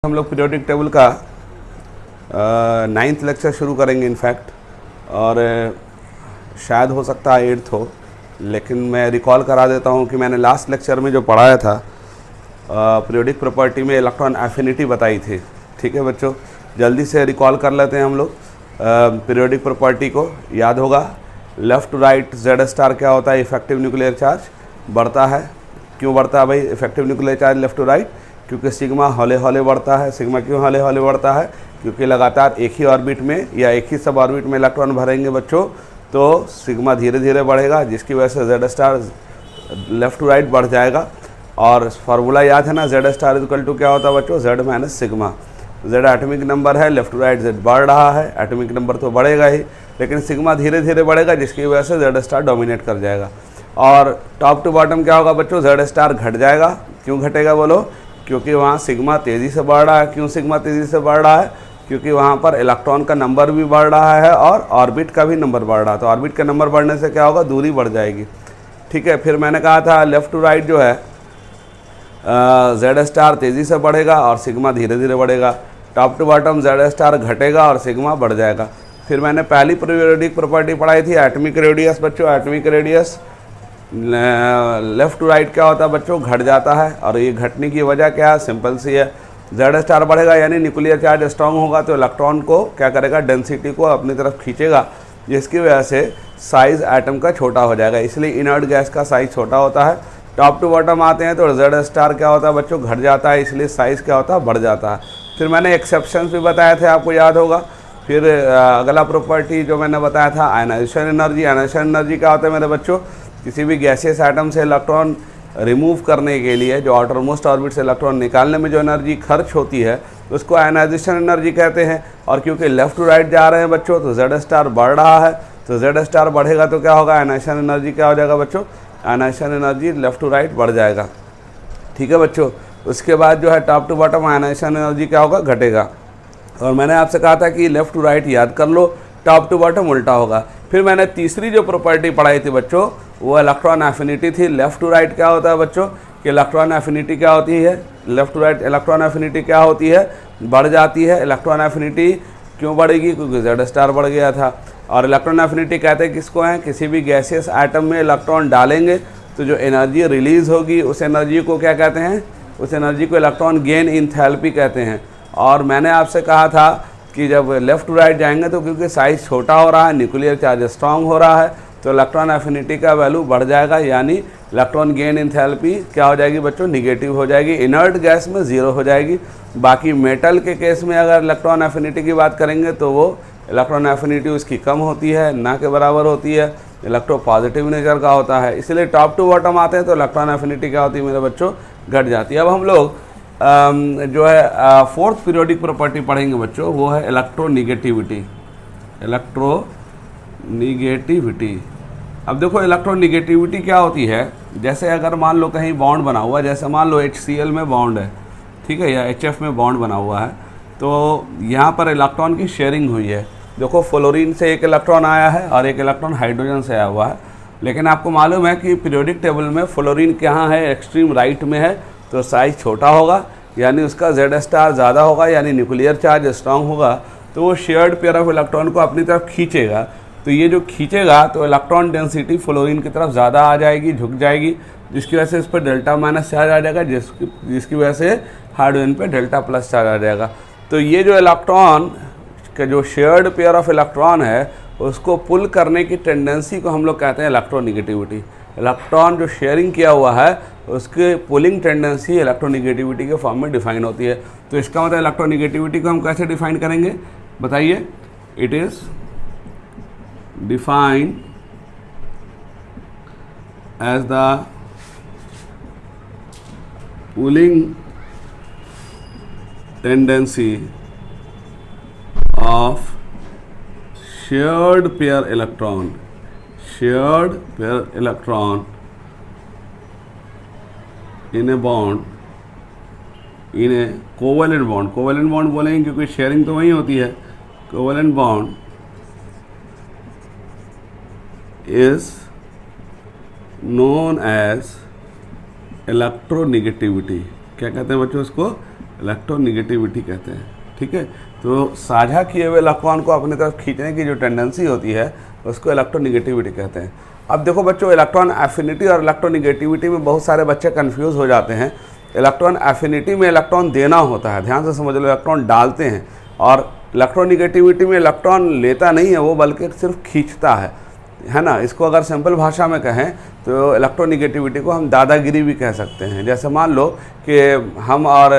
हम लोग periodic table का 9th लेक्चर शुरू करेंगे इनफैक्ट, और शायद हो सकता है 8th हो, लेकिन मैं रिकॉल करा देता हूँ कि मैंने लास्ट लेक्चर में जो पढ़ाया था पीरियोडिक प्रॉपर्टी में इलेक्ट्रॉन एफिनिटी बताई थी। ठीक है बच्चों, जल्दी से रिकॉल कर लेते हैं हम लोग पीरियोडिक प्रॉपर्टी को। याद होगा left to right Z star क्या होता है, इफेक्टिव न्यूक्लियर चार्ज बढ़ता है। क्यों बढ़ता है भाई effective nuclear charge left to right? क्योंकि सिग्मा हौले हौले बढ़ता है। सिग्मा क्यों हौले हौले बढ़ता है? क्योंकि लगातार एक ही ऑर्बिट में या एक ही सब ऑर्बिट में इलेक्ट्रॉन भरेंगे बच्चों, तो सिग्मा धीरे धीरे बढ़ेगा, जिसकी वजह से Z star left to right बढ़ जाएगा। और फार्मूला याद है ना, जेड स्टार इक्वल टू क्या होता है बच्चों? Z minus sigma. Z atomic number है, लेफ़्ट टू राइट जेड बढ़ रहा है, एटॉमिक नंबर तो बढ़ेगा ही, लेकिन सिग्मा धीरे धीरे बढ़ेगा, जिसकी वजह से जेड स्टार डोमिनेट कर जाएगा। और टॉप टू बॉटम क्या होगा बच्चों? जेड स्टार घट जाएगा। क्यों घटेगा बोलो? क्योंकि वहाँ सिग्मा तेज़ी से बढ़ रहा है। क्यों सिग्मा तेज़ी से बढ़ रहा है? क्योंकि वहाँ पर इलेक्ट्रॉन का नंबर भी बढ़ रहा है और ऑर्बिट का भी नंबर बढ़ रहा है। तो ऑर्बिट का नंबर बढ़ने से क्या होगा? दूरी बढ़ जाएगी। ठीक है, फिर मैंने कहा था लेफ़्ट टू राइट जो है जेड स्टार तेज़ी से बढ़ेगा और सिग्मा धीरे धीरे बढ़ेगा। Top to bottom Z star घटेगा और सिग्मा बढ़ जाएगा। फिर मैंने पहली पीरियोडिक प्रॉपर्टी पढ़ाई थी एटॉमिक रेडियस बच्चों। Atomic radius left to right क्या होता है बच्चों? घट जाता है। और ये घटने की वजह क्या है? सिंपल सी है, जेड स्टार बढ़ेगा यानी न्यूक्लियर चार्ज स्ट्रांग होगा, तो इलेक्ट्रॉन को क्या करेगा? डेंसिटी को अपनी तरफ खींचेगा, जिसकी वजह से साइज़ एटम का छोटा हो जाएगा। इसलिए इनर्ट गैस का साइज़ छोटा होता है। टॉप टू बॉटम आते हैं तो जेड स्टार क्या होता है बच्चों? घट जाता है, इसलिए साइज़ क्या होता है? बढ़ जाता है। फिर मैंने एक्सेप्शंस भी बताए थे, आपको याद होगा। फिर अगला प्रॉपर्टी जो मैंने बताया था आयनाइजेशन एनर्जी। आयनाइजेशन एनर्जी क्या होता है मेरे बच्चों? किसी भी गैसियस एटम से इलेक्ट्रॉन रिमूव करने के लिए जो आउटरमोस्ट ऑर्बिट से इलेक्ट्रॉन निकालने में जो एनर्जी खर्च होती है, उसको आयनाइजेशन एनर्जी कहते हैं। और क्योंकि लेफ़्ट टू राइट जा रहे हैं बच्चों, तो जेड स्टार बढ़ रहा है, तो जेड स्टार बढ़ेगा तो क्या होगा? आयनाइजेशन एनर्जी क्या हो जाएगा बच्चों? Ionisation energy left to right बढ़ जाएगा। ठीक है बच्चों, उसके बाद जो है top to bottom ionisation energy क्या होगा? घटेगा। और मैंने आपसे कहा था कि लेफ़्ट टू राइट याद कर लो, टॉप टू बॉटम उल्टा होगा। फिर मैंने तीसरी जो प्रॉपर्टी पढ़ाई थी बच्चों, वो इलेक्ट्रॉन एफिनिटी थी। लेफ़्ट टू राइट क्या होता है बच्चों? कि इलेक्ट्रॉन एफिनिटी क्या होती है? Left to right electron affinity क्या होती है? बढ़ जाती है। इलेक्ट्रॉन एफिनिटी क्यों बढ़ेगी? क्योंकि जेड स्टार बढ़ गया था। और इलेक्ट्रॉन एफिनिटी कहते हैं किसको हैं? किसी भी गैसियस एटम में इलेक्ट्रॉन डालेंगे तो जो एनर्जी रिलीज़ होगी, उस एनर्जी को क्या कहते हैं? उस एनर्जी को इलेक्ट्रॉन गेन इंथैल्पी कहते हैं। और मैंने आपसे कहा था कि जब लेफ़्ट टू राइट जाएंगे तो क्योंकि साइज़ छोटा हो रहा है, न्यूक्लियर चार्ज स्ट्रांग हो रहा है, तो इलेक्ट्रॉन एफिनिटी का वैल्यू बढ़ जाएगा, यानी इलेक्ट्रॉन गेन इंथैल्पी क्या हो जाएगी बच्चों? निगेटिव हो जाएगी। इनर्ट गैस में ज़ीरो हो जाएगी। बाकी मेटल के केस में अगर इलेक्ट्रॉन एफिनिटी की बात करेंगे तो वो इलेक्ट्रॉन एफिनिटी उसकी कम होती है, ना के बराबर होती है, इलेक्ट्रो पॉजिटिव नेचर का होता है। इसलिए टॉप टू बॉटम आते हैं तो इलेक्ट्रॉन एफिनिटी क्या होती है मेरे बच्चों? घट जाती है। अब हम लोग जो है फोर्थ पीरियोडिक प्रॉपर्टी पढ़ेंगे बच्चों, वो है इलेक्ट्रोनिगेटिविटी। इलेक्ट्रोनिगेटिविटी। अब देखो इलेक्ट्रोनिगेटिविटी क्या होती है? जैसे अगर मान लो कहीं बॉन्ड बना हुआ है, जैसे मान लो HCl में बॉन्ड है, ठीक है, या HF में बॉन्ड बना हुआ है, तो यहाँ पर इलेक्ट्रॉन की शेयरिंग हुई है। देखो फ्लोरीन से एक इलेक्ट्रॉन आया है और एक इलेक्ट्रॉन हाइड्रोजन से आया हुआ है, लेकिन आपको मालूम है कि पीरियोडिक टेबल में फ्लोरीन कहाँ है? एक्सट्रीम राइट में है, तो साइज़ छोटा होगा, यानी उसका जेड स्टार ज़्यादा होगा, यानी न्यूक्लियर चार्ज स्ट्रांग होगा, तो वो शेयर्ड पेयर ऑफ इलेक्ट्रॉन को अपनी तरफ खींचेगा। तो ये जो खींचेगा तो इलेक्ट्रॉन डेंसिटी फ्लोरीन की तरफ ज़्यादा आ जाएगी, झुक जाएगी, जिसकी वजह से इस पर डेल्टा माइनस चार्ज आ जाएगा, जिसकी वजह से हाइड्रोजन पे डेल्टा प्लस चार्ज आ जाएगा। तो ये जो इलेक्ट्रॉन का जो शेयर्ड पेयर ऑफ इलेक्ट्रॉन है, उसको पुल करने की टेंडेंसी को हम लोग कहते हैं इलेक्ट्रोनिगेटिविटी। इलेक्ट्रॉन जो शेयरिंग किया हुआ है, उसके पुलिंग टेंडेंसी इलेक्ट्रोनिगेटिविटी के फॉर्म में डिफाइन होती है। तो इसका मतलब इलेक्ट्रोनिगेटिविटी को हम कैसे डिफाइन करेंगे बताइए? It is defined as the pulling tendency of shared pair electron in a bond, in a covalent bond बोलेंगे क्योंकि शेयरिंग तो वही होती है। covalent bond is known as electronegativity. क्या कहते हैं बच्चों उसको? इलेक्ट्रोनिगेटिविटी कहते हैं। ठीक है, तो साझा किए हुए इलेक्ट्रॉन को अपनी तरफ खींचने की जो टेंडेंसी होती है उसको इलेक्ट्रोनिगेटिविटी कहते हैं। अब देखो बच्चों, इलेक्ट्रॉन एफिनिटी और इलेक्ट्रोनिगेटिविटी में बहुत सारे बच्चे कंफ्यूज हो जाते हैं। इलेक्ट्रॉन एफिनिटी में इलेक्ट्रॉन देना होता है, ध्यान से समझ लो, इलेक्ट्रॉन डालते हैं, और इलेक्ट्रोनिगेटिविटी में इलेक्ट्रॉन लेता नहीं है वो, बल्कि सिर्फ खींचता है ना। इसको अगर सिंपल भाषा में कहें तो इलेक्ट्रोनिगेटिविटी को हम दादागिरी भी कह सकते हैं। जैसे मान लो कि हम और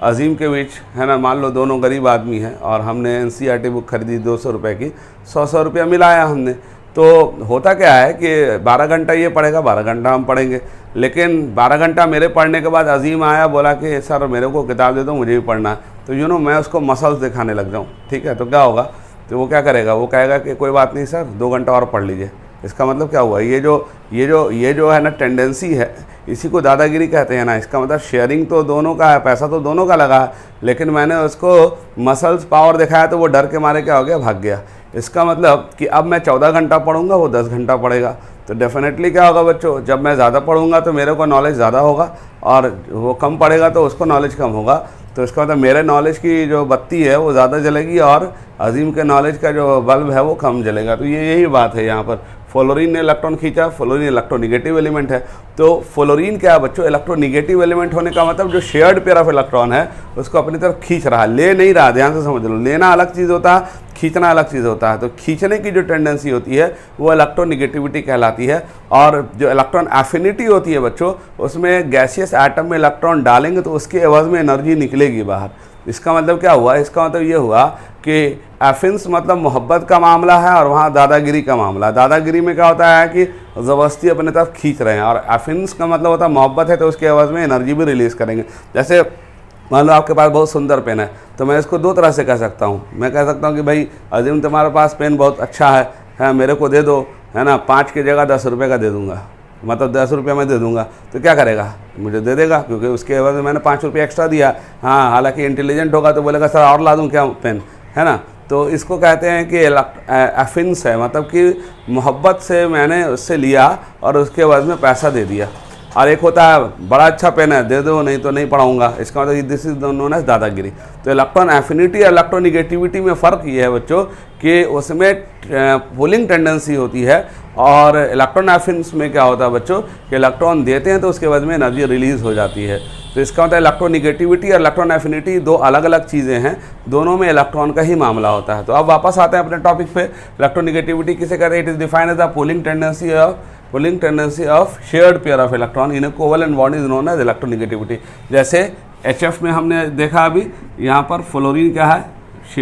अजीम के बीच, है ना, मान लो दोनों गरीब आदमी हैं और हमने एनसीईआरटी बुक खरीदी 200 रुपये की, 100 रुपया मिलाया हमने। तो होता क्या है कि 12 घंटा ये पढ़ेगा, 12 घंटा हम पढ़ेंगे, लेकिन 12 घंटा मेरे पढ़ने के बाद अजीम आया, बोला कि सर मेरे को किताब दे दो, मुझे भी पढ़ना है। तो मैं उसको मसल्स दिखाने लग जाऊँ, ठीक है, तो क्या होगा, तो वो क्या करेगा, वो कहेगा कि कोई बात नहीं सर, 2 घंटा और पढ़ लीजिए। इसका मतलब क्या हुआ, ये जो है ना टेंडेंसी है, इसी को दादागिरी कहते हैं ना। इसका मतलब शेयरिंग तो दोनों का है, पैसा तो दोनों का लगा है, लेकिन मैंने उसको मसल्स पावर दिखाया तो वो डर के मारे क्या हो गया, भाग गया। इसका मतलब कि अब मैं 14 घंटा पढ़ूंगा, वो 10 घंटा पढ़ेगा। तो डेफिनेटली क्या होगा बच्चों, जब मैं ज़्यादा पढ़ूंगा तो मेरे को नॉलेज ज़्यादा होगा, और वो कम पढ़ेगा तो उसको नॉलेज कम होगा। तो इसका मतलब मेरे नॉलेज की जो बत्ती है वो ज़्यादा जलेगी और अजीम के नॉलेज का जो बल्ब है वो कम जलेगा। तो यही बात है यहाँ पर। फ्लोरीन ने इलेक्ट्रॉन खींचा, फ्लोरीन इलेक्ट्रोनिगेटिव एलिमेंट है। तो फ्लोरीन क्या है बच्चों, इलेक्ट्रोनिगेटिव एलिमेंट होने का मतलब जो शेयर्ड पेयर ऑफ इलेक्ट्रॉन है उसको अपनी तरफ खींच रहा है, ले नहीं रहा। ध्यान से समझ लो, लेना अलग चीज़ होता है, खींचना अलग चीज़ होता है। तो खींचने की जो टेंडेंसी होती है वो इलेक्ट्रोनिगेटिविटी कहलाती है। और जो इलेक्ट्रॉन एफिनिटी होती है बच्चों, उसमें गैसियस एटम में इलेक्ट्रॉन डालेंगे तो उसके एवज में एनर्जी निकलेगी बाहर। इसका मतलब क्या हुआ, इसका मतलब ये हुआ कि एफिन्स मतलब मोहब्बत का मामला है और वहाँ दादागिरी का मामला। दादागिरी में क्या होता है कि ज़बरदस्ती अपने तरफ खींच रहे हैं, और एफिन्स का मतलब होता है मोहब्बत है तो उसके एवज में एनर्जी भी रिलीज़ करेंगे। जैसे मान लो आपके पास बहुत सुंदर पेन है, तो मैं इसको 2 तरह से कह सकता हूँ। मैं कह सकता हूँ कि भाई अजीम तुम्हारे पास पेन बहुत अच्छा है, मेरे को दे दो, है ना, 5 की जगह 10 रुपये का दे दूँगा, मतलब 10 रुपये मैं दे दूंगा। तो क्या करेगा, मुझे दे देगा, क्योंकि उसके एवज में मैंने 5 रुपये एक्स्ट्रा दिया। हाँ, हालांकि इंटेलिजेंट होगा तो बोलेगा सर और ला दूं क्या पेन, है ना। तो इसको कहते हैं कि एफिन्स है, मतलब कि मोहब्बत से मैंने उससे लिया और उसके एवज में पैसा दे दिया। और एक होता है बड़ा अच्छा पेन है, दे दो नहीं तो नहीं पढ़ाऊंगा, इसका मतलब दिस इज नोन एज दादागिरी। तो इलेक्ट्रॉन एफिनिटी और इलेक्ट्रोनिगेटिविटी में फ़र्क ये है बच्चों कि उसमें पुलिंग टेंडेंसी होती है, और इलेक्ट्रॉन एफिन्स में क्या होता है बच्चों कि इलेक्ट्रॉन देते हैं तो उसके बाद में एनर्जी रिलीज़ हो जाती है। तो इसका मतलब इलेक्ट्रोनिगेटिविटी और इलेक्ट्रॉन एफिनिटी 2 अलग अलग चीज़ें हैं, दोनों में इलेक्ट्रॉन का ही मामला होता है। तो अब वापस आते हैं अपने टॉपिक पे। इलेक्ट्रोनिगेटिविटी किसे कहते हैं, it is defined as the pulling tendency of shared pair of electron in a covalent bond is known as electronegativity. जैसे HF में हमने देखा अभी, यहाँ पर फ्लोरीन क्या है,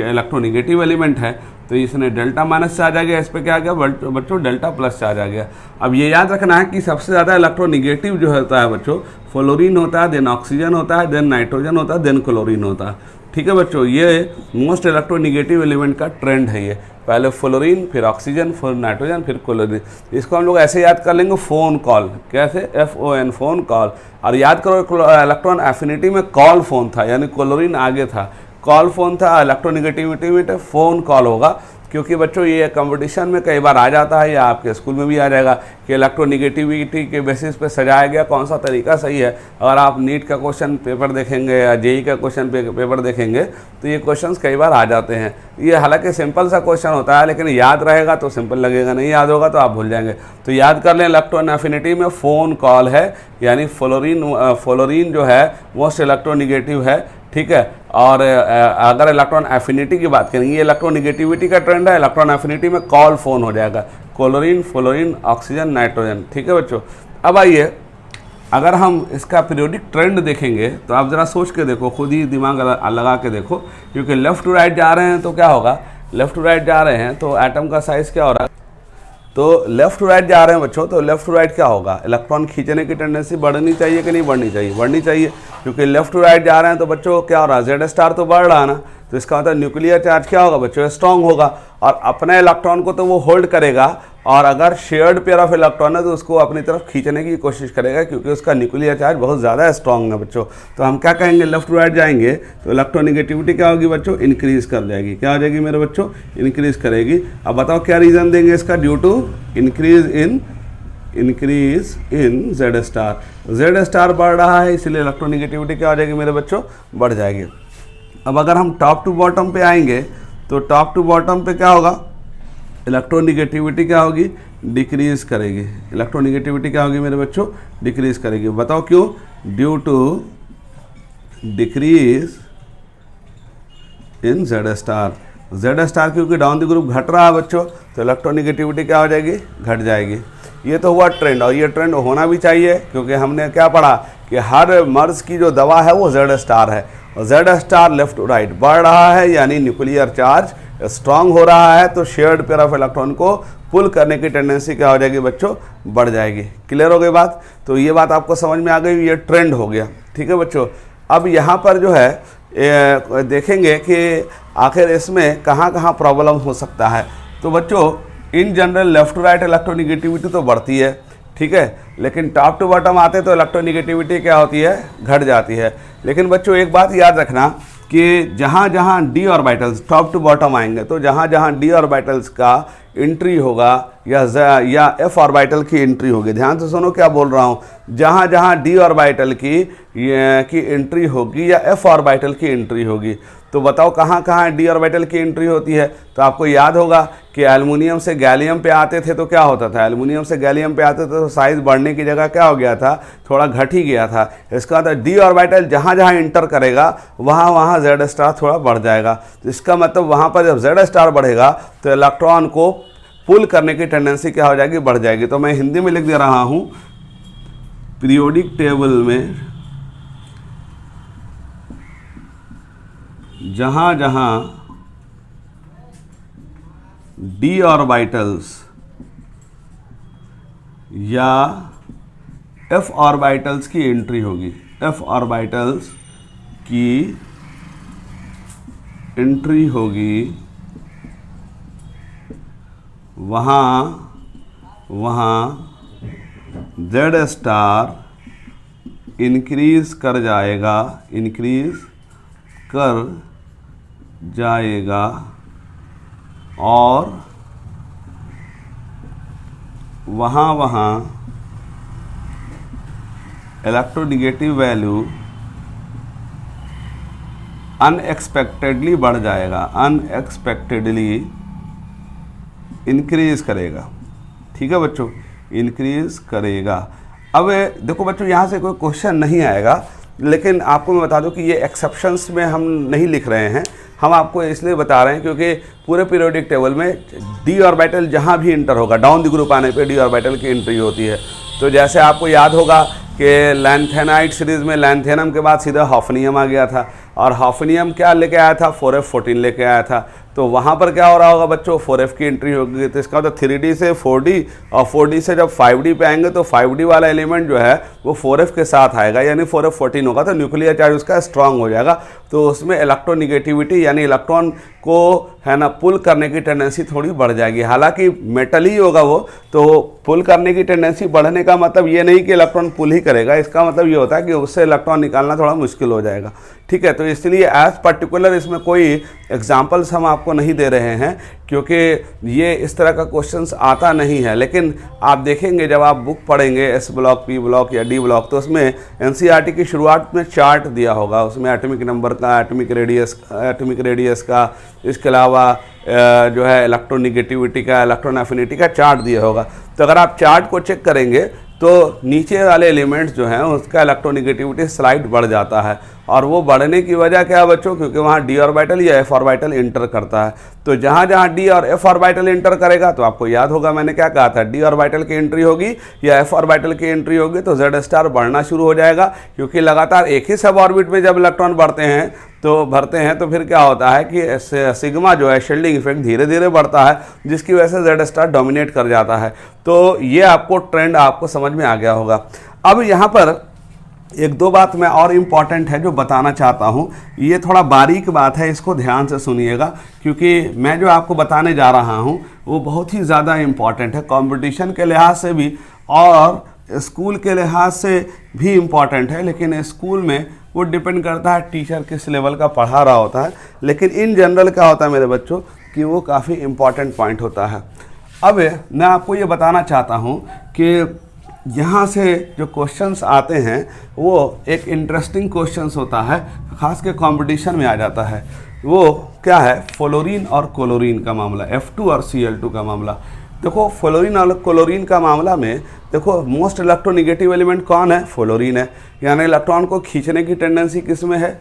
इलेक्ट्रोनिगेटिव एलिमेंट है, तो इसने डेल्टा माइनस चार्ज आ गया, इस पर क्या आ गया बच्चों, डेल्टा प्लस चार्ज आ गया। अब ये याद रखना है कि सबसे ज़्यादा इलेक्ट्रोनिगेटिव जो होता है बच्चों, फ्लोरीन होता है, देन ऑक्सीजन होता है, देन नाइट्रोजन होता है, देन क्लोरीन होता है। ठीक है बच्चों, ये मोस्ट इलेक्ट्रोनिगेटिव एलिमेंट का ट्रेंड है। ये पहले फ्लोरीन, फिर ऑक्सीजन, फिर नाइट्रोजन, फिर क्लोरीन। इसको हम लोग ऐसे याद कर लेंगे, फ़ोन कॉल, कैसे, FON, फ़ोन कॉल। और याद करो इलेक्ट्रॉन एफिनिटी में कॉल फोन था, यानी क्लोरीन आगे था, कॉल फोन था। इलेक्ट्रोनिगेटिविटी में फ़ोन कॉल होगा, क्योंकि बच्चों ये कंपटीशन में कई बार आ जाता है, या आपके स्कूल में भी आ जाएगा कि इलेक्ट्रोनिगेटिविटी के बेसिस पे सजाया गया कौन सा तरीका सही है। अगर आप नीट का क्वेश्चन पेपर देखेंगे या JEE का क्वेश्चन पेपर देखेंगे तो ये क्वेश्चंस कई बार आ जाते हैं। ये हालांकि सिंपल सा क्वेश्चन होता है, लेकिन याद रहेगा तो सिंपल लगेगा, नहीं याद होगा तो आप भूल जाएंगे। तो याद कर लें, इलेक्ट्रॉन एफिनिटी में फ़ोन कॉल है, यानी फ्लोरीन जो है मोस्ट इलेक्ट्रोनिगेटिव है। ठीक है, और अगर इलेक्ट्रॉन एफिनिटी की बात करें, ये इलेक्ट्रोनिगेटिविटी का ट्रेंड है, इलेक्ट्रॉन एफिनिटी में कॉल फोन हो जाएगा, क्लोरीन, फ्लोरीन, ऑक्सीजन, नाइट्रोजन। ठीक है बच्चों, अब आइए अगर हम इसका पीरियोडिक ट्रेंड देखेंगे तो आप ज़रा सोच के देखो, खुद ही दिमाग लगा के देखो, क्योंकि लेफ़्ट टू राइट जा रहे हैं तो क्या होगा, लेफ़्ट टू राइट जा रहे हैं तो एटम का साइज़ क्या हो रहा है, तो लेफ़्ट टू राइट जा रहे हैं बच्चों, तो लेफ़्ट टू राइट क्या होगा, इलेक्ट्रॉन खींचने की टेंडेंसी बढ़नी चाहिए कि नहीं बढ़नी चाहिए, बढ़नी चाहिए, क्योंकि लेफ़्ट टू राइट जा रहे हैं तो बच्चों क्या हो रहा है, जेड स्टार तो बढ़ रहा है ना। तो इसका मतलब न्यूक्लियर चार्ज क्या होगा बच्चों, स्ट्रॉन्ग होगा, और अपने इलेक्ट्रॉन को तो वो होल्ड करेगा, और अगर शेयर्ड पेयर ऑफ इलेक्ट्रॉन है तो उसको अपनी तरफ खींचने की कोशिश करेगा, क्योंकि उसका न्यूक्लियर चार्ज बहुत ज़्यादा स्ट्रॉन्ग है बच्चों। तो हम क्या कहेंगे, लेफ्ट टू राइट जाएंगे तो इलेक्ट्रोनिगेटिविटी क्या होगी बच्चों, इंक्रीज कर जाएगी। क्या हो जाएगी मेरे बच्चों, इंक्रीज करेगी। अब बताओ क्या रीज़न देंगे इसका, due to increase in increase in Z star बढ़ रहा है, इसलिए इलेक्ट्रोनिगेटिविटी क्या हो जाएगी मेरे बच्चों, बढ़ जाएगी। अब अगर हम टॉप टू बॉटम पे आएंगे तो टॉप टू बॉटम पे क्या होगा, इलेक्ट्रोनिगेटिविटी क्या होगी, डिक्रीज करेगी। इलेक्ट्रोनिगेटिविटी क्या होगी मेरे बच्चों, डिक्रीज करेगी। बताओ क्यों, due to decrease in Z star क्योंकि डाउन द ग्रुप घट रहा है बच्चों, तो इलेक्ट्रोनिगेटिविटी क्या हो जाएगी, घट जाएगी। ये तो हुआ ट्रेंड, और ये ट्रेंड होना भी चाहिए क्योंकि हमने क्या पढ़ा कि हर मर्ज की जो दवा है वो जेड स्टार है, और Z star left to right बढ़ रहा है, यानी न्यूक्लियर चार्ज स्ट्रांग हो रहा है, तो शेयर्ड पेयर ऑफ इलेक्ट्रॉन को पुल करने की टेंडेंसी क्या हो जाएगी बच्चों, बढ़ जाएगी। क्लियर हो गई बात, तो ये बात आपको समझ में आ गई, ये ट्रेंड हो गया। ठीक है बच्चों, अब यहाँ पर जो है देखेंगे कि आखिर इसमें कहाँ कहाँ प्रॉब्लम हो सकता है। तो बच्चों in general left to right electronegativity तो बढ़ती है, ठीक है, लेकिन टॉप टू बॉटम आते तो इलेक्ट्रोनिगेटिविटी क्या होती है, घट जाती है। लेकिन बच्चों एक बात याद रखना कि जहाँ जहाँ d orbitals top to bottom आएंगे, तो जहाँ जहाँ डी ऑर्बिटल्स का एंट्री होगा या एफ ऑर्बिटल की एंट्री होगी, ध्यान से सुनो क्या बोल रहा हूँ, जहाँ जहाँ डी ऑर्बिटल की एंट्री होगी या एफ ऑर्बिटल की एंट्री होगी, तो बताओ कहाँ कहाँ डी ऑर्बिटल की एंट्री होती है। तो आपको याद होगा कि एल्युमिनियम से गैलियम पे आते थे तो क्या होता था, एल्युमिनियम से गैलियम पे आते थे तो साइज बढ़ने की जगह क्या हो गया था, थोड़ा घट ही गया था। इसका मतलब डी ऑर्बिटल जहाँ जहाँ इंटर करेगा वहाँ वहाँ जेड स्टार थोड़ा बढ़ जाएगा। तो इसका मतलब वहाँ पर जब जेड स्टार बढ़ेगा तो इलेक्ट्रॉन को पुल करने की टेंडेंसी क्या हो जाएगी, बढ़ जाएगी। तो मैं हिंदी में लिख दे रहा हूँ, पीरियोडिक टेबल में जहाँ जहाँ डी ऑर्बिटल्स या एफ ऑर्बिटल्स की एंट्री होगी, एफ ऑर्बिटल्स की एंट्री होगी, वहाँ जेड स्टार इंक्रीज कर जाएगा और वहाँ इलेक्ट्रोनिगेटिव वैल्यू अनएक्सपेक्टेडली बढ़ जाएगा, अनएक्सपेक्टेडली इंक्रीज करेगा। ठीक है बच्चों, इंक्रीज करेगा। अब देखो बच्चों यहाँ से कोई क्वेश्चन नहीं आएगा, लेकिन आपको मैं बता दूं कि ये एक्सेप्शंस में हम नहीं लिख रहे हैं, हम आपको इसलिए बता रहे हैं क्योंकि पूरे पीरियोडिक टेबल में डी ऑर्बिटल जहाँ भी इंटर होगा, डाउन द ग्रुप आने पे डी ऑर्बिटल की एंट्री होती है। तो जैसे आपको याद होगा कि लैंथेनाइट सीरीज़ में लैंथेनम के बाद सीधा हॉफनियम आ गया था, और हॉफनियम क्या लेके आया था, 4f14 लेके आया था। तो वहाँ पर क्या हो रहा होगा बच्चों, 4f की एंट्री होगी, तो इसका मतलब 3d से 4d और 4d से जब 5d पे आएंगे तो 5d वाला एलिमेंट जो है वो 4f के साथ आएगा, यानी 4f14 होगा, तो न्यूक्लियर चार्ज उसका स्ट्रांग हो जाएगा। तो उसमें इलेक्ट्रोनिगेटिविटी यानी इलेक्ट्रॉन को है ना पुल करने की टेंडेंसी थोड़ी बढ़ जाएगी। हालांकि मेटल ही होगा वो, तो पुल करने की टेंडेंसी बढ़ने का मतलब ये नहीं कि इलेक्ट्रॉन पुल ही करेगा, इसका मतलब ये होता है कि उससे इलेक्ट्रॉन निकालना थोड़ा मुश्किल हो जाएगा। ठीक है, तो इसलिए एज पर्टिकुलर इसमें कोई एग्जाम्पल्स हम आपको नहीं दे रहे हैं क्योंकि ये इस तरह का क्वेश्चंस आता नहीं है। लेकिन आप देखेंगे जब आप बुक पढ़ेंगे एस ब्लॉक, पी ब्लॉक या डी ब्लॉक, तो उसमें एनसीईआरटी की शुरुआत में चार्ट दिया होगा, उसमें एटॉमिक नंबर का, एटॉमिक रेडियस का, इसके अलावा जो है इलेक्ट्रोनिगेटिविटी का, इलेक्ट्रॉन एफिनिटी का चार्ट दिया होगा। तो अगर आप चार्ट को चेक करेंगे तो नीचे वाले एलिमेंट्स जो हैं उसका इलेक्ट्रोनिगेटिविटी स्लाइड बढ़ जाता है, और वो बढ़ने की वजह क्या है बच्चों, क्योंकि वहाँ डी ऑर्बिटल या एफ ऑर्बिटल इंटर करता है। तो जहाँ जहाँ डी और एफ ऑर्बिटल इंटर करेगा, तो आपको याद होगा मैंने क्या कहा था, डी ऑर्बिटल की एंट्री होगी या एफ ऑर्बिटल की एंट्री होगी तो जेड स्टार बढ़ना शुरू हो जाएगा, क्योंकि लगातार एक ही सब ऑर्बिट में जब इलेक्ट्रॉन भरते हैं तो फिर क्या होता है कि सिग्मा जो है शील्डिंग इफेक्ट धीरे धीरे बढ़ता है, जिसकी वजह से जेड स्टार डोमिनेट कर जाता है। तो ये आपको ट्रेंड आपको समझ में आ गया होगा। अब यहाँ पर एक दो बात मैं और इम्पॉर्टेंट है जो बताना चाहता हूँ, ये थोड़ा बारीक बात है, इसको ध्यान से सुनिएगा, क्योंकि मैं जो आपको बताने जा रहा हूँ वो बहुत ही ज़्यादा इम्पॉर्टेंट है, कंपटीशन के लिहाज से भी और स्कूल के लिहाज से भी इम्पॉर्टेंट है। लेकिन स्कूल में वो डिपेंड करता है टीचर किस लेवल का पढ़ा रहा होता है, लेकिन इन जनरल क्या होता है मेरे बच्चों कि वो काफ़ी इम्पॉर्टेंट पॉइंट होता है। अब मैं आपको ये बताना चाहता हूँ कि यहाँ से जो क्वेश्चंस आते हैं वो एक इंटरेस्टिंग क्वेश्चंस होता है, खास के कंपटीशन में आ जाता है। वो क्या है, फ्लोरीन और क्लोरीन का मामला, F2 और Cl2 का मामला। देखो फ्लोरीन और क्लोरीन का मामला में देखो मोस्ट इलेक्ट्रोनिगेटिव एलिमेंट कौन है, फ्लोरीन है। यानी इलेक्ट्रॉन को खींचने की टेंडेंसी किस में है,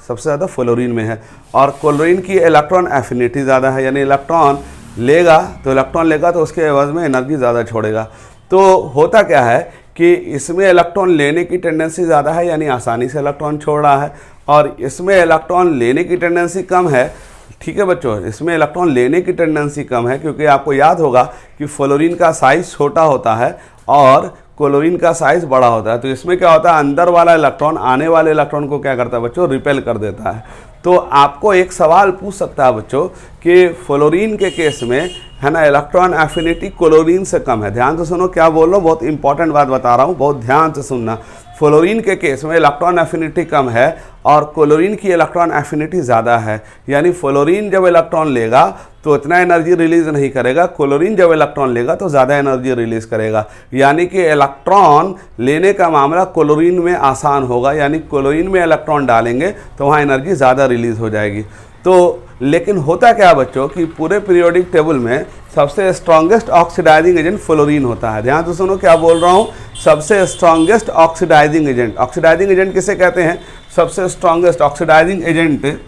सबसे ज़्यादा फ्लोरीन में है। और क्लोरीन की इलेक्ट्रॉन एफिनिटी ज़्यादा है, यानी इलेक्ट्रॉन लेगा तो उसके एवज में एनर्जी ज़्यादा छोड़ेगा। तो होता क्या है कि इसमें इलेक्ट्रॉन लेने की टेंडेंसी ज़्यादा है, यानी आसानी से इलेक्ट्रॉन छोड़ रहा है, और इसमें इलेक्ट्रॉन लेने की टेंडेंसी कम है। ठीक है बच्चों, इसमें इलेक्ट्रॉन लेने की टेंडेंसी कम है, क्योंकि आपको याद होगा कि फ्लोरीन का साइज़ छोटा होता है और क्लोरीन का साइज़ बड़ा होता है। तो इसमें क्या होता है, अंदर वाला इलेक्ट्रॉन आने वाले इलेक्ट्रॉन को क्या करता है बच्चों, रिपेल कर देता है। तो आपको एक सवाल पूछ सकता है बच्चों कि फ्लोरीन के केस में है ना, इलेक्ट्रॉन एफिनिटी क्लोरीन से कम है। ध्यान से सुनो क्या बोल रहा हूँ, बहुत इंपॉर्टेंट बात बता रहा हूँ, बहुत ध्यान से सुनना। फ्लोरीन के केस में इलेक्ट्रॉन एफिनिटी कम है और क्लोरीन की इलेक्ट्रॉन एफिनिटी ज़्यादा है। यानी फ्लोरीन जब इलेक्ट्रॉन लेगा तो इतना एनर्जी रिलीज़ नहीं करेगा, क्लोरीन जब इलेक्ट्रॉन लेगा तो ज़्यादा एनर्जी रिलीज़ करेगा। यानी कि इलेक्ट्रॉन लेने का मामला क्लोरीन में आसान होगा, यानी क्लोरीन में इलेक्ट्रॉन डालेंगे तो वहाँ एनर्जी ज़्यादा रिलीज़ हो जाएगी। तो लेकिन होता क्या बच्चों कि पूरे पीरियोडिक टेबल में सबसे स्ट्रॉन्गेस्ट ऑक्सीडाइजिंग एजेंट फ्लोरीन होता है। ध्यान से सुनो क्या बोल रहा हूँ, सबसे strongest oxidising agent. Oxidising agent किसे कहते हैं, सबसे strongest oxidising agent.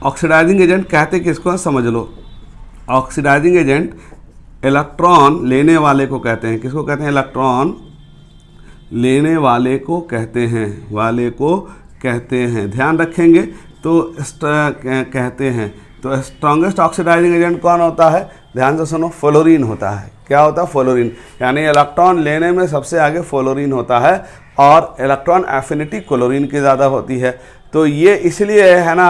Oxidising agent कहते किसको, समझ लो। ऑक्सीडाइजिंग एजेंट इलेक्ट्रॉन लेने वाले को कहते हैं। किसको कहते हैं, इलेक्ट्रॉन लेने वाले को कहते हैं, ध्यान रखेंगे। तो कहते हैं तो स्ट्रॉन्गेस्ट ऑक्सीडाइजिंग एजेंट कौन होता है, ध्यान से सुनो, फ्लोरीन होता है। क्या होता है, फ्लोरीन। यानी इलेक्ट्रॉन लेने में सबसे आगे फ्लोरीन होता है और इलेक्ट्रॉन एफिनिटी क्लोरीन की ज़्यादा होती है। तो ये इसलिए है ना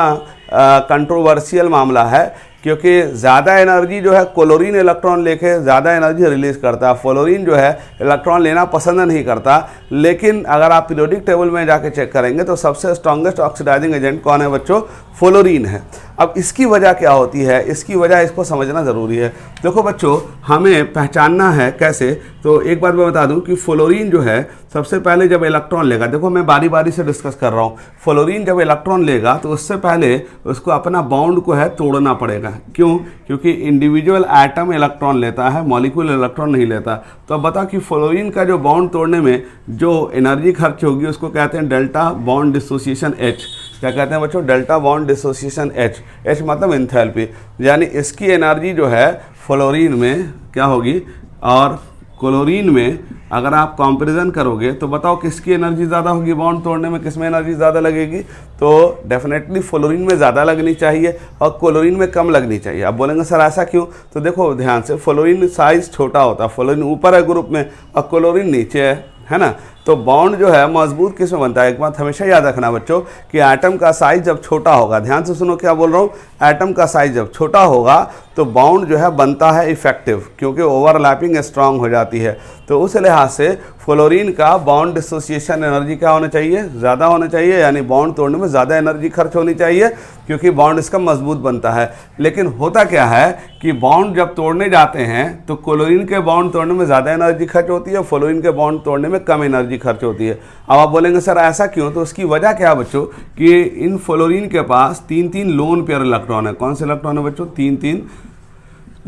कंट्रोवर्शियल मामला है, क्योंकि ज़्यादा एनर्जी जो है क्लोरीन इलेक्ट्रॉन लेके ज़्यादा एनर्जी रिलीज़ करता है, फ्लोरीन जो है इलेक्ट्रॉन लेना पसंद नहीं करता। लेकिन अगर आप पीरियोडिक टेबल में जाके चेक करेंगे तो सबसे स्ट्रॉन्गेस्ट ऑक्सीडाइजिंग एजेंट कौन है बच्चों, फ्लोरीन है। अब इसकी वजह क्या होती है, इसकी वजह इसको समझना ज़रूरी है। देखो बच्चों, हमें पहचानना है कैसे, तो एक बात मैं बता दूं कि फ्लोरीन जो है सबसे पहले जब इलेक्ट्रॉन लेगा, देखो मैं बारी बारी से डिस्कस कर रहा हूँ। फ्लोरीन जब इलेक्ट्रॉन लेगा तो उससे पहले उसको अपना बॉन्ड को है तोड़ना पड़ेगा। क्यों, क्योंकि इंडिविजुअल एटम इलेक्ट्रॉन लेता है, मॉलिक्यूल इलेक्ट्रॉन नहीं लेता। तो अब बताओ कि फ्लोरीन का जो बॉन्ड तोड़ने में जो एनर्जी खर्च होगी उसको कहते हैं डेल्टा बॉन्ड डिसोसिएशन H। क्या कहते हैं बच्चों, डेल्टा बॉन्ड डिसोसिएशन H मतलब एंथैल्पी। यानी इसकी एनर्जी जो है फ्लोरीन में क्या होगी और क्लोरीन में अगर आप कंपैरिजन करोगे तो बताओ किसकी एनर्जी ज़्यादा होगी, बॉन्ड तोड़ने में किस में एनर्जी ज़्यादा लगेगी। तो डेफिनेटली फ्लोरीन में ज़्यादा लगनी चाहिए और क्लोरीन में कम लगनी चाहिए। आप बोलेंगे सर ऐसा क्यों, तो देखो ध्यान से, फ्लोरीन साइज़ छोटा होता है, फ्लोरीन ऊपर है ग्रुप में और क्लोरीन नीचे है ना। तो बॉन्ड जो है मजबूत किस में बनता है, एक बात हमेशा याद रखना बच्चों कि एटम का साइज जब छोटा होगा, ध्यान से सुनो क्या बोल रहा हूँ, एटम का साइज जब छोटा होगा तो बॉन्ड जो है बनता है इफेक्टिव, क्योंकि ओवरलैपिंग स्ट्रांग हो जाती है। तो उस लिहाज से फ्लोरीन का बॉन्ड डिसोसिएशन एनर्जी क्या होना चाहिए, ज़्यादा होना चाहिए, यानी बॉन्ड तोड़ने में ज़्यादा एनर्जी खर्च होनी चाहिए, क्योंकि बॉन्ड इसका मजबूत बनता है। लेकिन होता क्या है कि बॉन्ड जब तोड़ने जाते हैं तो क्लोरीन के बॉन्ड तोड़ने में ज़्यादा एनर्जी खर्च होती है, फ्लोरीन के बॉन्ड तोड़ने में कम एनर्जी खर्च होती है। अब आप बोलेंगे सर ऐसा क्यों, तो उसकी वजह क्या है बच्चों कि इन फ्लोरीन के पास 3-3 लोन पेयर इलेक्ट्रॉन है। कौन से इलेक्ट्रॉन है बच्चों, 3-3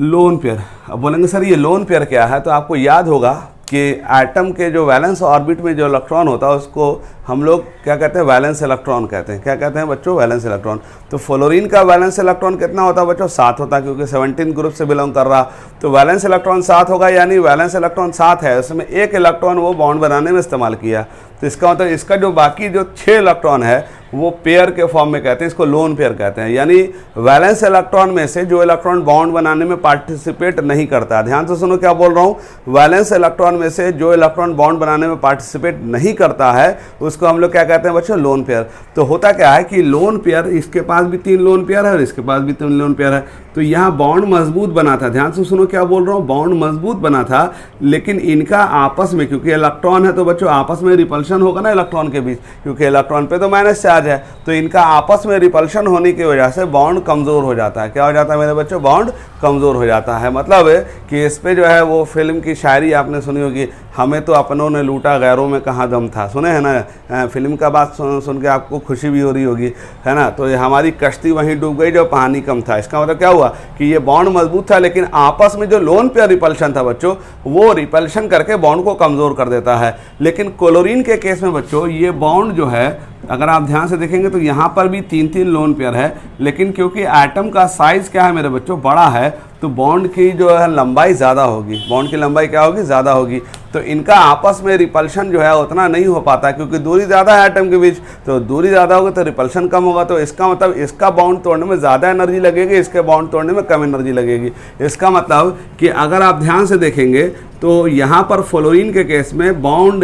लोन पेयर। अब बोलेंगे सर ये लोन पेयर क्या है, तो आपको याद होगा कि एटम के जो वैलेंस ऑर्बिट में जो इलेक्ट्रॉन होता है उसको हम लोग क्या कहते हैं, वैलेंस इलेक्ट्रॉन कहते हैं। क्या कहते हैं बच्चों, वैलेंस इलेक्ट्रॉन। तो फ्लोरीन का वैलेंस इलेक्ट्रॉन कितना होता है बच्चों, 7 होता है, क्योंकि 17 ग्रुप से बिलोंग कर रहा। तो वैलेंस इलेक्ट्रॉन 7 होगा, यानी वैलेंस इलेक्ट्रॉन 7 है, उसमें एक इलेक्ट्रॉन वो बॉन्ड बनाने में इस्तेमाल किया। तो इसका मतलब इसका जो बाकी जो 6 इलेक्ट्रॉन है वो पेयर के फॉर्म में कहते हैं, इसको लोन पेयर कहते हैं। यानी वैलेंस इलेक्ट्रॉन में से जो इलेक्ट्रॉन बॉन्ड बनाने में पार्टिसिपेट नहीं करता, ध्यान से सुनो क्या बोल रहा हूँ, वैलेंस इलेक्ट्रॉन में से जो इलेक्ट्रॉन बॉन्ड बनाने में पार्टिसिपेट नहीं करता है उसको हम लोग क्या कहते हैं बच्चों, लोन पेयर। तो होता क्या है कि लोन पेयर, इसके पास भी 3 लोन पेयर है और इसके पास भी 3 लोन पेयर है, तो यहाँ बॉन्ड मजबूत बना था। ध्यान से सुनो क्या बोल रहा हूँ, बॉन्ड मजबूत बना था, लेकिन इनका आपस में, क्योंकि इलेक्ट्रॉन है तो बच्चों आपस में रिपल्शन होगा ना इलेक्ट्रॉन के बीच, क्योंकि इलेक्ट्रॉन पे तो माइनस चार्ज चार्ज है, तो इनका आपस में रिपल्शन होने की वजह से बॉन्ड कमज़ोर हो जाता है। क्या हो जाता है मेरे बच्चों? बॉन्ड कमज़ोर हो जाता है। मतलब कि इस पे जो है वो फिल्म की शायरी आपने सुनी होगी, हमें तो अपनों ने लूटा गैरों में कहाँ दम था, सुने हैं ना? फिल्म का बात सुन के आपको खुशी भी हो रही होगी, है ना? तो ये हमारी कश्ती वहीं डूब गई जो पानी कम था। इसका मतलब क्या हुआ कि ये बॉन्ड मजबूत था, लेकिन आपस में जो लोन पेयर रिपल्शन था बच्चों, वो रिपल्शन करके बॉन्ड को कमज़ोर कर देता है। लेकिन क्लोरीन के केस में बच्चों ये बॉन्ड जो है, अगर आप ध्यान से देखेंगे तो यहाँ पर भी 3-3 लोन पेयर है, लेकिन क्योंकि एटम का साइज़ क्या है मेरे बच्चों? बड़ा है, तो बॉन्ड की जो है लंबाई ज़्यादा होगी। बॉन्ड की लंबाई क्या होगी? ज़्यादा होगी। तो इनका आपस में रिपल्शन जो है उतना नहीं हो पाता, क्योंकि दूरी ज़्यादा है एटम के बीच, तो दूरी ज़्यादा होगी तो रिपल्शन कम होगा। तो इसका मतलब इसका बॉन्ड तोड़ने में ज़्यादा एनर्जी लगेगी, इसके बॉन्ड तोड़ने में कम एनर्जी लगेगी। इसका मतलब कि अगर आप ध्यान से देखेंगे तो यहाँ पर फ्लोरीन के केस में बॉन्ड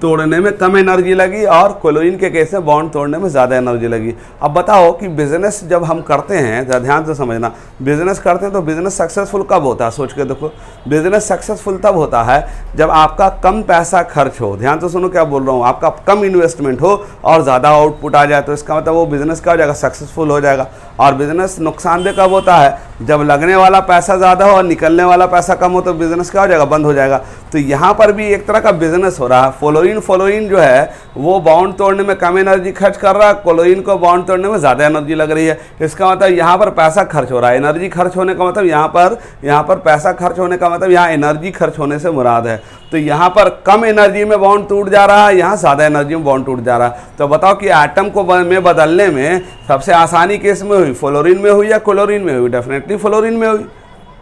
तोड़ने में कम एनर्जी लगी और क्लोरीन के केस में बॉन्ड तोड़ने में ज़्यादा एनर्जी लगी। अब बताओ कि बिजनेस जब हम करते हैं, ध्यान से समझना, बिजनेस करते हैं तो बिजनेस सक्सेसफुल कब होता है? सोच के देखो, बिजनेस सक्सेसफुल तब होता है जब आपका कम पैसा खर्च हो। ध्यान से सुनो क्या बोल रहा हूँ, आपका कम इन्वेस्टमेंट हो और ज़्यादा आउटपुट आ जाए, तो इसका मतलब वो बिजनेस क्या हो जाएगा? सक्सेसफुल हो जाएगा। और बिजनेस नुकसानदेह कब होता है? जब लगने वाला पैसा ज़्यादा हो और निकलने वाला पैसा कम हो, तो बिजनेस क्या हो जाएगा? बंद हो जाएगा। तो यहाँ पर भी एक तरह का बिजनेस हो रहा है। फ्लोरीन जो है वो बॉन्ड तोड़ने में कम एनर्जी खर्च कर रहा है, क्लोरीन को बॉन्ड तोड़ने में ज़्यादा एनर्जी लग रही है। इसका मतलब यहाँ पर पैसा खर्च हो रहा है। एनर्जी खर्च होने का मतलब यहाँ पर पैसा खर्च होने का मतलब यहाँ एनर्जी खर्च होने से मुराद है। तो यहाँ पर कम एनर्जी में बॉन्ड टूट जा रहा है, यहाँ ज़्यादा एनर्जी में बॉन्ड टूट जा रहा है। तो बताओ कि एटम को में बदलने में सबसे आसानी किस में हुई? फ्लोरीन में हुई या क्लोरीन में हुई? डेफिनेटली फ्लोरीन में हुई।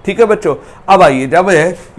ठीक है बच्चों, अब आइए, जब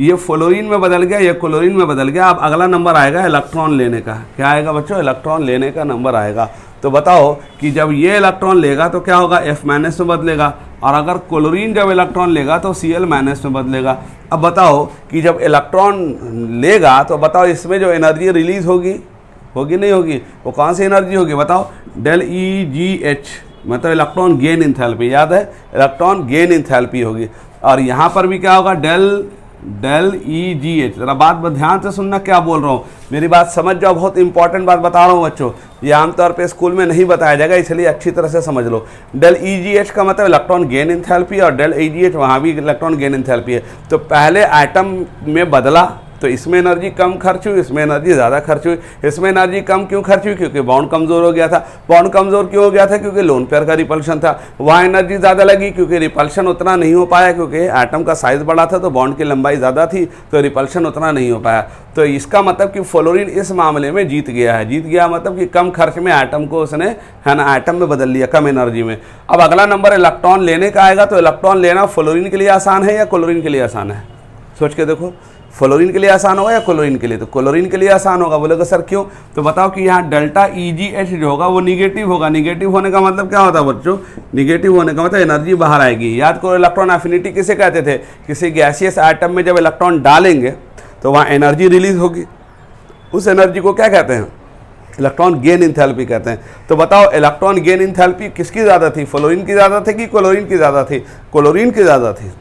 ये फ्लोरीन में बदल गया, ये क्लोरीन में बदल गया, अब अगला नंबर आएगा इलेक्ट्रॉन लेने का। क्या आएगा बच्चों? इलेक्ट्रॉन लेने का नंबर आएगा। तो बताओ कि जब ये इलेक्ट्रॉन लेगा तो क्या होगा? F- में बदलेगा, और अगर क्लोरीन जब इलेक्ट्रॉन लेगा तो Cl- में बदलेगा। अब बताओ कि जब इलेक्ट्रॉन लेगा तो बताओ इसमें जो एनर्जी रिलीज होगी नहीं होगी? वो कौन सी एनर्जी होगी बताओ? डेल EGH, मतलब इलेक्ट्रॉन गेन इंथैल्पी। याद है, इलेक्ट्रॉन गेन इंथैल्पी होगी। और यहाँ पर भी क्या होगा? Del EGH। जरा बात ध्यान से सुनना क्या बोल रहा हूँ, मेरी बात समझ जाओ, बहुत इंपॉर्टेंट बात बता रहा हूँ बच्चों। ये आमतौर पे स्कूल में नहीं बताया जाएगा, इसलिए अच्छी तरह से समझ लो। डेल EGH का मतलब इलेक्ट्रॉन गेन इंथैल्पी, और डेल EGH वहाँ भी इलेक्ट्रॉन गेन इंथैल्पी है। तो पहले एटम में बदला तो इसमें एनर्जी कम खर्च हुई, इसमें एनर्जी ज़्यादा खर्च हुई। इसमें एनर्जी कम क्यों खर्च हुई? क्योंकि बॉन्ड कमज़ोर हो गया था। बॉन्ड कमज़ोर क्यों हो गया था? क्योंकि लोन पेयर का रिपल्शन था। वहाँ एनर्जी ज़्यादा लगी क्योंकि रिपल्शन उतना नहीं हो पाया, क्योंकि एटम का साइज़ बड़ा था तो बॉन्ड की लंबाई ज़्यादा थी, तो रिपल्शन उतना नहीं हो पाया। तो इसका मतलब कि फ्लोरीन इस मामले में जीत गया है। जीत गया मतलब कि कम खर्च में एटम को उसने, है ना, एटम में बदल लिया, कम एनर्जी में। अब अगला नंबर इलेक्ट्रॉन लेने का आएगा। तो इलेक्ट्रॉन लेना फ्लोरीन के लिए आसान है या क्लोरीन के लिए आसान है? सोच के देखो, फ्लोरीन के लिए आसान होगा या क्लोरीन के लिए? तो क्लोरीन के लिए आसान होगा। बोलेगा सर क्यों? तो बताओ कि यहाँ डेल्टा EGH जो होगा वो निगेटिव होगा। निगेटिव होने का मतलब क्या होता है बच्चों? निगेटिव होने का मतलब एनर्जी बाहर आएगी। याद करो, इलेक्ट्रॉन एफिनिटी किसे कहते थे? किसी गैसियस एटम में जब इलेक्ट्रॉन डालेंगे तो वहाँ एनर्जी रिलीज होगी, उस एनर्जी को क्या कहते हैं? इलेक्ट्रॉन गेन इंथैल्पी कहते हैं। तो बताओ इलेक्ट्रॉन गेन इंथैल्पी किसकी ज़्यादा थी? फ्लोरीन की ज़्यादा थी कि क्लोरीन की ज़्यादा थी? क्लोरीन की ज़्यादा थी,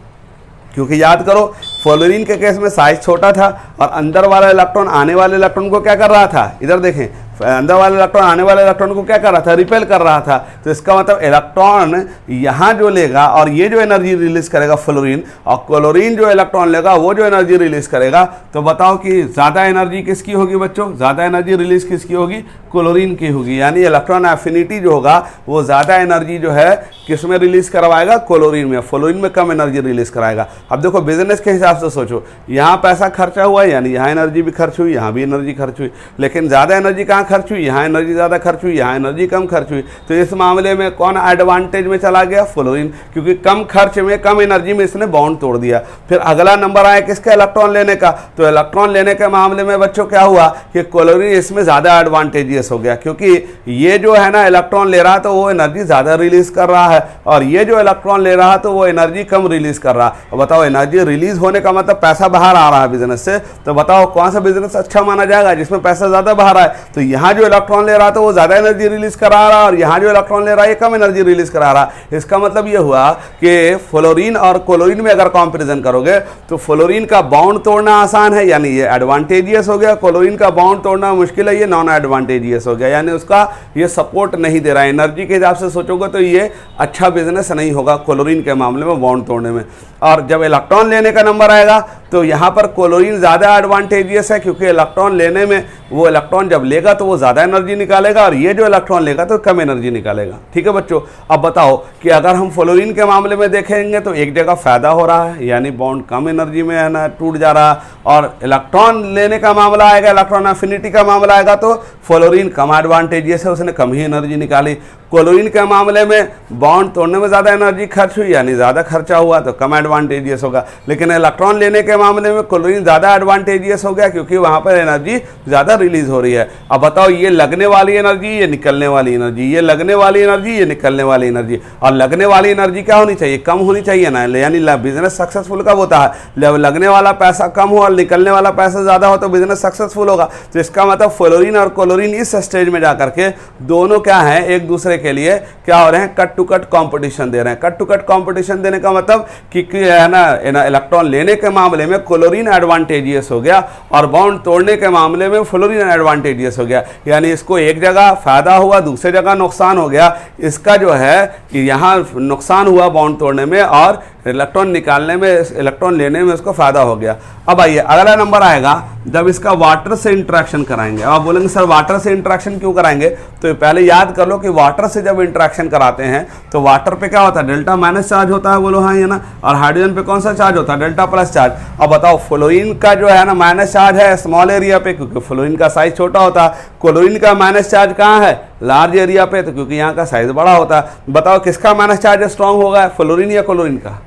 क्योंकि याद करो फ्लोरीन के केस में साइज छोटा था और अंदर वाला इलेक्ट्रॉन आने वाले इलेक्ट्रॉन को क्या कर रहा था? इधर देखें, अंदर वाले इलेक्ट्रॉन आने वाले इलेक्ट्रॉन को क्या कर रहा था? रिपेल कर रहा था। तो इसका मतलब इलेक्ट्रॉन यहाँ जो लेगा और ये जो एनर्जी रिलीज करेगा फ्लोरीन, और क्लोरीन जो इलेक्ट्रॉन लेगा वो जो एनर्जी रिलीज करेगा, तो बताओ कि ज़्यादा एनर्जी किसकी होगी बच्चों? ज़्यादा एनर्जी रिलीज किसकी होगी? क्लोरीन की होगी। यानी इलेक्ट्रॉन एफिनिटी जो होगा वो ज़्यादा एनर्जी जो है किस में रिलीज करवाएगा? क्लोरीन में। फ्लोरीन में कम एनर्जी रिलीज कराएगा। अब देखो बिजनेस के हिसाब से सोचो, यहाँ पैसा खर्चा हुआ है, यानी यहाँ एनर्जी भी खर्च हुई, यहाँ भी एनर्जी खर्च हुई, लेकिन ज़्यादा एनर्जी कहाँ खर्च हुई? यहाँ एनर्जी ज़्यादा खर्च हुई, यहाँ एनर्जी कम खर्च हुई। तो इस मामले में कौन एडवांटेज में चला गया? फ्लोरीन, क्योंकि कम खर्च में, कम एनर्जी में इसने बॉन्ड तोड़ दिया। फिर अगला नंबर आया किसका? इलेक्ट्रॉन लेने का। तो इलेक्ट्रॉन लेने के मामले में बच्चों क्या हुआ कि क्लोरीन इसमें ज़्यादा एडवांटेजियस हो गया, क्योंकि ये जो है ना इलेक्ट्रॉन ले रहा है तो वो एनर्जी ज़्यादा रिलीज कर रहा है, और ये जो इलेक्ट्रॉन ले रहा है तो वो एनर्जी कम रिलीज कर रहा है। बताओ एनर्जी रिलीज होने का मतलब पैसा बाहर आ रहा है बिजनेस से। तो बताओ कौन सा बिजनेस अच्छा माना जाएगा? जिसमें पैसा ज़्यादा बाहर आए। तो यहाँ जो इलेक्ट्रॉन ले रहा था वो ज़्यादा एनर्जी रिलीज करा रहा, और यहाँ जो इलेक्ट्रॉन ले रहा है ये कम एनर्जी रिलीज करा रहा। इसका मतलब ये हुआ कि फ्लोरीन और क्लोरीन में अगर कंपैरिजन करोगे तो फ्लोरीन का बॉन्ड तोड़ना आसान है, यानी ये एडवांटेजियस हो गया। क्लोरीन का बॉन्ड तोड़ना मुश्किल है, ये नॉन एडवांटेजियस हो गया, यानी उसका ये सपोर्ट नहीं दे रहा है। एनर्जी के हिसाब से सोचोगे तो ये अच्छा बिजनेस नहीं होगा क्लोरीन के मामले में बॉन्ड तोड़ने में। और जब इलेक्ट्रॉन लेने का नंबर आएगा तो यहाँ पर क्लोरीन ज़्यादा एडवांटेजियस है, क्योंकि इलेक्ट्रॉन लेने में वो इलेक्ट्रॉन जब लेगा तो वो ज़्यादा एनर्जी निकालेगा, और ये जो इलेक्ट्रॉन लेगा तो कम एनर्जी निकालेगा। ठीक है बच्चों, अब बताओ कि अगर हम फ्लोरीन के मामले में देखेंगे तो एक जगह फ़ायदा हो रहा है, यानी बॉन्ड कम एनर्जी में है ना टूट जा रहा, और इलेक्ट्रॉन लेने का मामला आएगा, इलेक्ट्रॉन एफिनिटी का मामला आएगा तो फ्लोरीन कम एडवांटेजियस है, उसने कम ही एनर्जी निकाली। क्लोरीन के मामले में बॉन्ड तोड़ने में ज़्यादा एनर्जी खर्च हुई, यानी ज़्यादा खर्चा हुआ तो कम एडवांटेजियस होगा। लेकिन इलेक्ट्रॉन लेने के मामले में क्लोरीन ज़्यादा एडवांटेजियस हो गया, क्योंकि वहाँ पर एनर्जी ज़्यादा रिलीज हो रही है। अब बताओ, ये लगने वाली एनर्जी, ये निकलने वाली एनर्जी, ये लगने वाली एनर्जी, ये निकलने वाली एनर्जी, और लगने वाली एनर्जी क्या होनी चाहिए? कम होनी चाहिए ना, यानी बिजनेस सक्सेसफुल कब होता है? जब लगने वाला पैसा कम हो और निकलने वाला पैसा ज़्यादा हो तो बिजनेस सक्सेसफुल होगा। तो इसका मतलब फ्लोरीन और क्लोरीन इस स्टेज में जाकर के दोनों क्या हैं, एक दूसरे के लिए क्या हो रहे हैं? कट टू कट कंपटीशन दे रहे हैं। कट टू कट कंपटीशन देने का मतलब कि है ना इलेक्ट्रॉन लेने के मामले में क्लोरीन एडवांटेजियस हो गया, और बॉन्ड तोड़ने के मामले में फ्लोरीन एडवांटेजियस हो गया, यानी इसको एक जगह फायदा हुआ, दूसरी जगह नुकसान हो गया। इसका जो है कि यहाँ नुकसान हुआ बॉन्ड तोड़ने में, और इलेक्ट्रॉन निकालने में, इलेक्ट्रॉन लेने में उसको फायदा हो गया। अब आइए अगला नंबर आएगा जब इसका वाटर से इंटरेक्शन कराएंगे। अब आप बोलेंगे सर वाटर से इंटरेक्शन क्यों कराएंगे? तो पहले याद कर लो कि वाटर से जब इंटरेक्शन कराते हैं तो वाटर पे क्या होता है? डेल्टा माइनस चार्ज होता है, बोलो हाँ ये ना, और हाइड्रोजन पे कौन सा चार्ज होता है? Delta plus charge. अब बताओ, फ्लोरीन का जो है ना माइनस चार्ज है स्मॉल एरिया पे, क्योंकि फ्लोरीन का साइज छोटा होता है। क्लोरीन का माइनस चार्ज कहाँ है? लार्ज एरिया पे, तो क्योंकि यहाँ का साइज बड़ा होता है। बताओ किसका माइनस चार्ज स्ट्रॉन्ग होगा, फ्लोरीन या क्लोरीन का?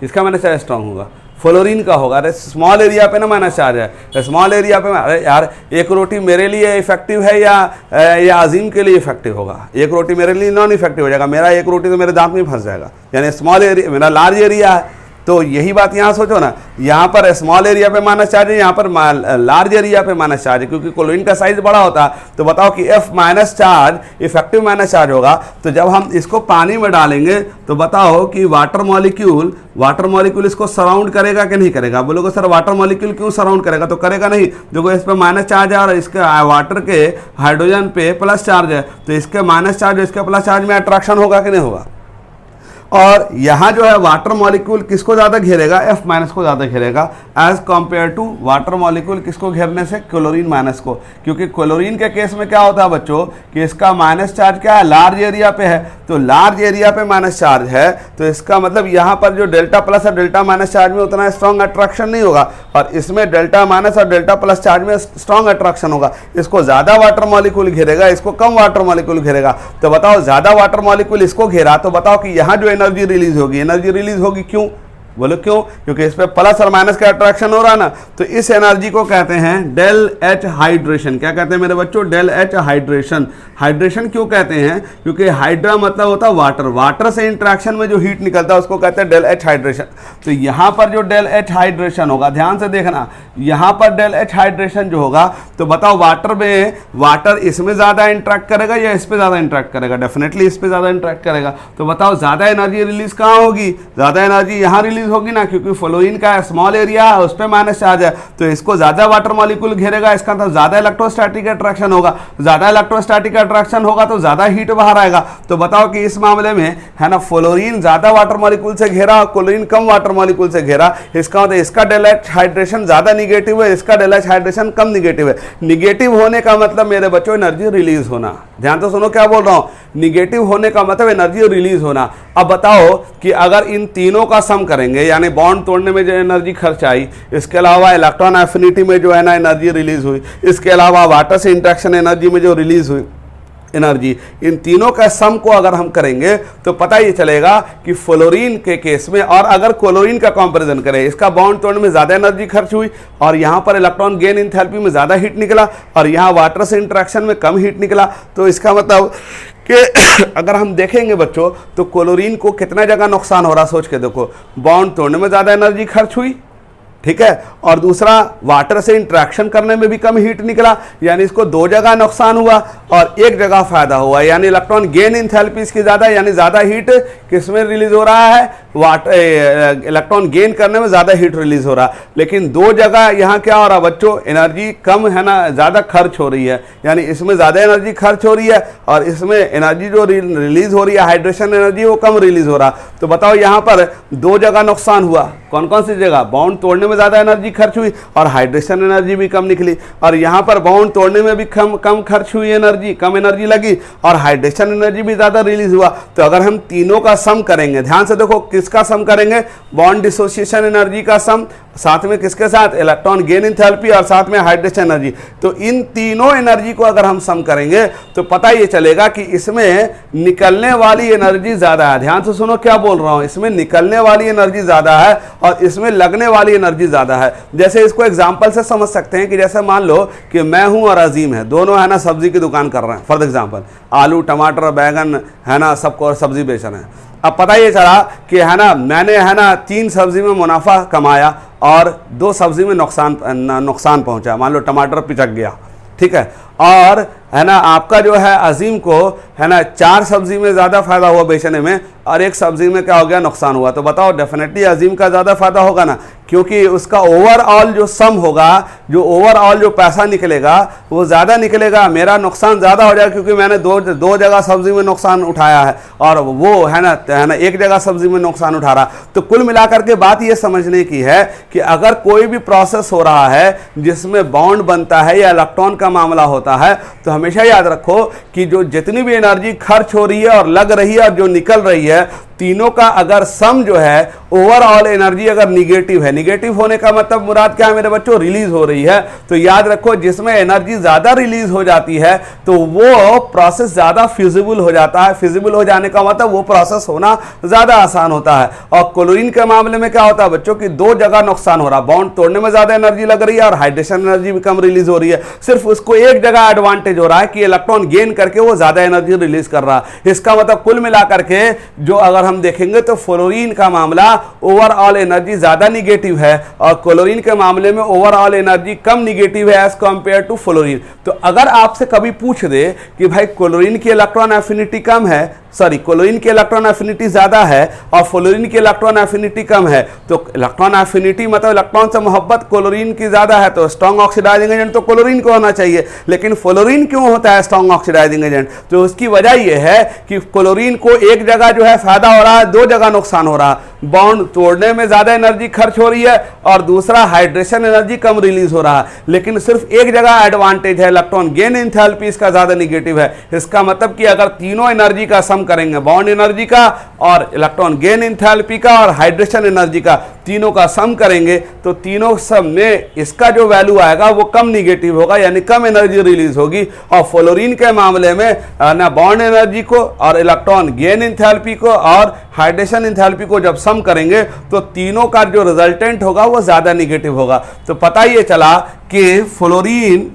इसका माइनस चार्ज स्ट्रॉन्ग होगा, फ्लोरीन का होगा। अरे स्मॉल एरिया पे ना माइनस चार्ज है, स्मॉल एरिया पे। अरे यार, एक रोटी मेरे लिए इफेक्टिव है या अजीम के लिए इफेक्टिव होगा? एक रोटी मेरे लिए नॉन इफेक्टिव हो जाएगा, मेरा एक रोटी तो मेरे दांत में फंस जाएगा। यानी स्मॉल एरिया, मेरा लार्ज एरिया है, तो यही बात यहाँ सोचो ना, यहाँ पर स्मॉल एरिया पे माइनस चार्ज है, यहाँ पर लार्ज एरिया पे माइनस चार्ज है, क्योंकि क्लोरीन का साइज बड़ा होता है। तो बताओ कि F minus charge effective minus charge होगा। तो जब हम इसको पानी में डालेंगे तो बताओ कि वाटर मॉलिक्यूल इसको सराउंड करेगा कि नहीं करेगा? बोलोगे सर वाटर मॉलिक्यूल क्यों सराउंड करेगा? तो करेगा नहीं, देखो इस पर माइनस चार्ज है और इसके वाटर के हाइड्रोजन पे प्लस चार्ज है, तो इसके माइनस चार्ज इसके प्लस चार्ज में अट्रैक्शन होगा कि नहीं होगा? और यहाँ जो है वाटर मॉलिक्यूल किसको ज़्यादा घेरेगा? F माइनस को ज़्यादा घेरेगा as compare to water molecule किसको घेरने से? क्लोरीन माइनस को। क्योंकि क्लोरीन के केस में क्या होता है बच्चों कि इसका माइनस चार्ज क्या है? लार्ज एरिया पे है, तो लार्ज एरिया पे माइनस चार्ज है, तो इसका मतलब यहाँ पर जो डेल्टा प्लस और डेल्टा माइनस चार्ज में उतना स्ट्रॉन्ग अट्रैक्शन नहीं होगा, और इसमें डेल्टा माइनस और डेल्टा प्लस चार्ज में स्ट्रॉन्ग अट्रैक्शन होगा। इसको ज़्यादा वाटर मॉलिक्यूल घेरेगा, इसको कम वाटर मॉलिक्यूल घेरेगा। तो बताओ, ज़्यादा वाटर मॉलिक्यूल इसको घेरा, तो बताओ कि यहाँ जो एनर्जी रिलीज होगी, क्यों? बोलो क्यों? क्योंकि इस पे प्लस और माइनस का अट्रैक्शन हो रहा है ना। तो इस एनर्जी को कहते हैं डेल एच हाइड्रेशन। क्या कहते हैं मेरे बच्चों? Del H hydration. हाइड्रेशन क्यों कहते हैं? क्योंकि हाइड्रा मतलब होता है वाटर, वाटर से इंटरेक्शन में जो हीट निकलता है उसको कहते हैं डेल एच हाइड्रेशन। तो यहाँ पर जो डेल एच हाइड्रेशन होगा, ध्यान से देखना, यहाँ पर डेल एच हाइड्रेशन जो होगा, तो बताओ वाटर इसमें ज़्यादा इंटरेक्ट करेगा या इस पर ज़्यादा इंटरेक्ट करेगा? डेफिनेटली इस पर ज़्यादा इंटरेक्ट करेगा। तो बताओ ज़्यादा एनर्जी रिलीज कहाँ होगी? ज़्यादा एनर्जी यहाँ रिलीज होगी ना, क्योंकि फ्लोरीन का स्मॉल एरिया है, उस पर माइनस चार्ज है, तो इसको ज़्यादा वाटर मॉलिक्यूल घेरेगा, इसका मतलब ज़्यादा इलेक्ट्रोस्टैटिक अट्रैक्शन होगा। ज़्यादा इलेक्ट्रोस्टैटिक अट्रैक्शन होगा तो ज़्यादा हीट बाहर आएगा। तो बताओ कि इस मामले में है ना, फ्लोरीन ज़्यादा वाटर मॉलिक्यूल से घेरा, क्लोरीन कम वाटर मॉलिक्यूल से घेरा, इसका मतलब इसका डेल एच हाइड्रेशन ज़्यादा निगेटिव है, इसका डेल एच हाइड्रेशन कम निगेटिव है। निगेटिव होने का मतलब मेरे बच्चों एनर्जी रिलीज होना। ध्यान तो सुनो क्या बोल रहा हूँ, निगेटिव होने का मतलब एनर्जी रिलीज होना। अब बताओ कि अगर इन तीनों का सम करेंगे, यानी बॉन्ड तोड़ने में जो एनर्जी खर्च आई, इसके अलावा इलेक्ट्रॉन एफिनिटी में जो है ना एनर्जी रिलीज हुई, इसके अलावा वाटर से इंटरेक्शन एनर्जी में जो रिलीज हुई एनर्जी, इन तीनों का सम को अगर हम करेंगे तो पता ये चलेगा कि फ्लोरीन के केस में, और अगर क्लोरीन का कंपैरिजन करें, इसका बॉन्ड तोड़ने में ज़्यादा एनर्जी खर्च हुई और यहाँ पर इलेक्ट्रॉन गेन एंथैल्पी में ज़्यादा हीट निकला और यहाँ वाटर से इंटरेक्शन में कम हीट निकला। तो इसका मतलब कि अगर हम देखेंगे बच्चों तो क्लोरीन को कितना जगह नुकसान हो रहा, सोच के देखो। बॉन्ड तोड़ने में ज़्यादा एनर्जी खर्च हुई, ठीक है। और दूसरा वाटर से इंटरेक्शन करने में भी कम हीट निकला, यानी इसको दो जगह नुकसान हुआ और एक जगह फायदा हुआ, यानी इलेक्ट्रॉन गेन इंथैल्पी इसकी ज्यादा, यानी ज्यादा हीट किस में रिलीज हो रहा है, वाटर इलेक्ट्रॉन गेन करने में ज्यादा हीट रिलीज हो रहा है। लेकिन दो जगह यहाँ क्या हो रहा है बच्चों, एनर्जी कम है ना, ज्यादा खर्च हो रही है, यानी इसमें ज्यादा एनर्जी खर्च हो रही है और इसमें एनर्जी जो रिलीज हो रही है हाइड्रेशन एनर्जी वो कम रिलीज हो रहा। तो बताओ यहाँ पर दो जगह नुकसान हुआ, कौन कौन सी जगह, बॉन्ड तोड़ने में ज्यादा एनर्जी खर्च हुई और हाइड्रेशन एनर्जी भी कम निकली, और यहाँ पर बॉन्ड तोड़ने में भी कम खर्च हुई एनर्जी, कम एनर्जी लगी और हाइड्रेशन एनर्जी भी ज्यादा रिलीज हुआ। तो अगर हम तीनों का सम करेंगे, ध्यान से देखो किसका सम करेंगे, बॉन्ड डिसोसिएशन एनर्जी का सम, साथ में किसके साथ, इलेक्ट्रॉन गेन एंथैल्पी और साथ में हाइड्रेशन एनर्जी। तो इन तीनों एनर्जी को अगर हम सम करेंगे तो पता ये चलेगा कि इसमें निकलने वाली एनर्जी ज्यादा है। ध्यान से सुनो क्या बोल रहा हूं, इसमें निकलने वाली एनर्जी ज्यादा है और इसमें लगने वाली एनर्जी ज्यादा है। जैसे इसको एग्जांपल से समझ सकते हैं कि जैसे मान लो कि मैं हूं और अजीम है, दोनों है ना सब्जी की दुकान कर रहे हैं, फॉर एग्जांपल आलू टमाटर बैगन है ना सबको सब्जी बेच रहे हैं। अब पता ये चला कि है ना मैंने है ना 3 सब्जी में मुनाफा कमाया और 2 सब्जी में नुकसान पहुंचा, मान लो टमाटर पिचक गया, ठीक है। और है ना आपका जो है अजीम को है ना 4 सब्जी में ज़्यादा फायदा हुआ बेचने में और 1 सब्जी में क्या हो गया, नुकसान हुआ। तो बताओ डेफिनेटली अजीम का ज़्यादा फायदा होगा ना, क्योंकि उसका ओवरऑल जो सम होगा, जो ओवरऑल जो पैसा निकलेगा वो ज़्यादा निकलेगा, मेरा नुकसान ज़्यादा हो जाएगा क्योंकि मैंने दो जगह सब्जी में नुकसान उठाया है और वो है ना एक जगह सब्जी में नुकसान उठा रहा। तो कुल मिलाकर के बात ये समझने की है कि अगर कोई भी प्रोसेस हो रहा है जिसमें बॉन्ड बनता है या इलेक्ट्रॉन का मामला होता है तो हमेशा याद रखो कि जो जितनी भी एनर्जी खर्च हो रही है और लग रही है और जो निकल रही है, तीनों का अगर सम जो है ओवरऑल एनर्जी अगर निगेटिव है, निगेटिव होने का मतलब मुराद क्या है मेरे बच्चों, रिलीज हो रही है। तो याद रखो जिसमें एनर्जी ज्यादा रिलीज हो जाती है तो वो प्रोसेस ज्यादा फिजिबल हो जाता है, फिजिबल हो जाने का मतलब वो प्रोसेस होना ज्यादा आसान होता है। और क्लोरीन के मामले में क्या होता है बच्चों की 2 जगह नुकसान हो रहा, बॉन्ड तोड़ने में ज्यादा एनर्जी लग रही है और हाइड्रेशन एनर्जी भी कम रिलीज हो रही है, सिर्फ उसको एक जगह एडवांटेज हो रहा है कि इलेक्ट्रॉन गेन करके वो ज्यादा एनर्जी रिलीज कर रहा है। इसका मतलब कुल मिलाकर के जो अगर हम देखेंगे तो फ्लोरीन का मामला ओवरऑल एनर्जी ज्यादा निगेटिव है और क्लोरीन के मामले में ओवरऑल एनर्जी कम निगेटिव है एज कंपेयर टू फ्लोरीन। तो अगर आपसे कभी पूछ दे कि भाई क्लोरीन की इलेक्ट्रॉन एफिनिटी कम है, सॉरी क्लोरीन की इलेक्ट्रॉन एफिनिटी ज्यादा है और फ्लोरीन की इलेक्ट्रॉन एफिनिटी कम है, तो इलेक्ट्रॉन एफिनिटी मतलब इलेक्ट्रॉन से मोहब्बत क्लोरीन की ज्यादा है, तो स्ट्रॉन्ग ऑक्सीडाइजिंग एजेंट तो क्लोरीन को होना चाहिए। लेकिन फ्लोरीन क्यों होता है स्ट्रॉन्ग ऑक्सीडाइजिंग एजेंट? तो उसकी वजह यह है कि क्लोरीन को एक जगह जो है फायदा हो रहा है, 2 जगह नुकसान हो रहा है, बॉन्ड तोड़ने में ज्यादा एनर्जी खर्च हो रही है और दूसरा हाइड्रेशन एनर्जी कम रिलीज हो रहा है, लेकिन सिर्फ एक जगह एडवांटेज है, इलेक्ट्रॉन गेन एंथैल्पी इसका ज्यादा निगेटिव है। इसका मतलब कि अगर तीनों एनर्जी का सम करेंगे, बॉन्ड एनर्जी का और इलेक्ट्रॉन गेन एंथैल्पी का और हाइड्रेशन एनर्जी का, तीनों का सम करेंगे तो तीनों सम में इसका जो वैल्यू आएगा वो कम निगेटिव होगा, यानी कम एनर्जी रिलीज होगी। और फ्लोरीन के मामले में ना बॉन्ड एनर्जी को और इलेक्ट्रॉन गेन एंथैल्पी को और हाइड्रेशन एंथैल्पी को जब सम करेंगे तो तीनों का जो रिजल्टेंट होगा वो ज्यादा निगेटिव होगा। तो पता ये चला कि fluorine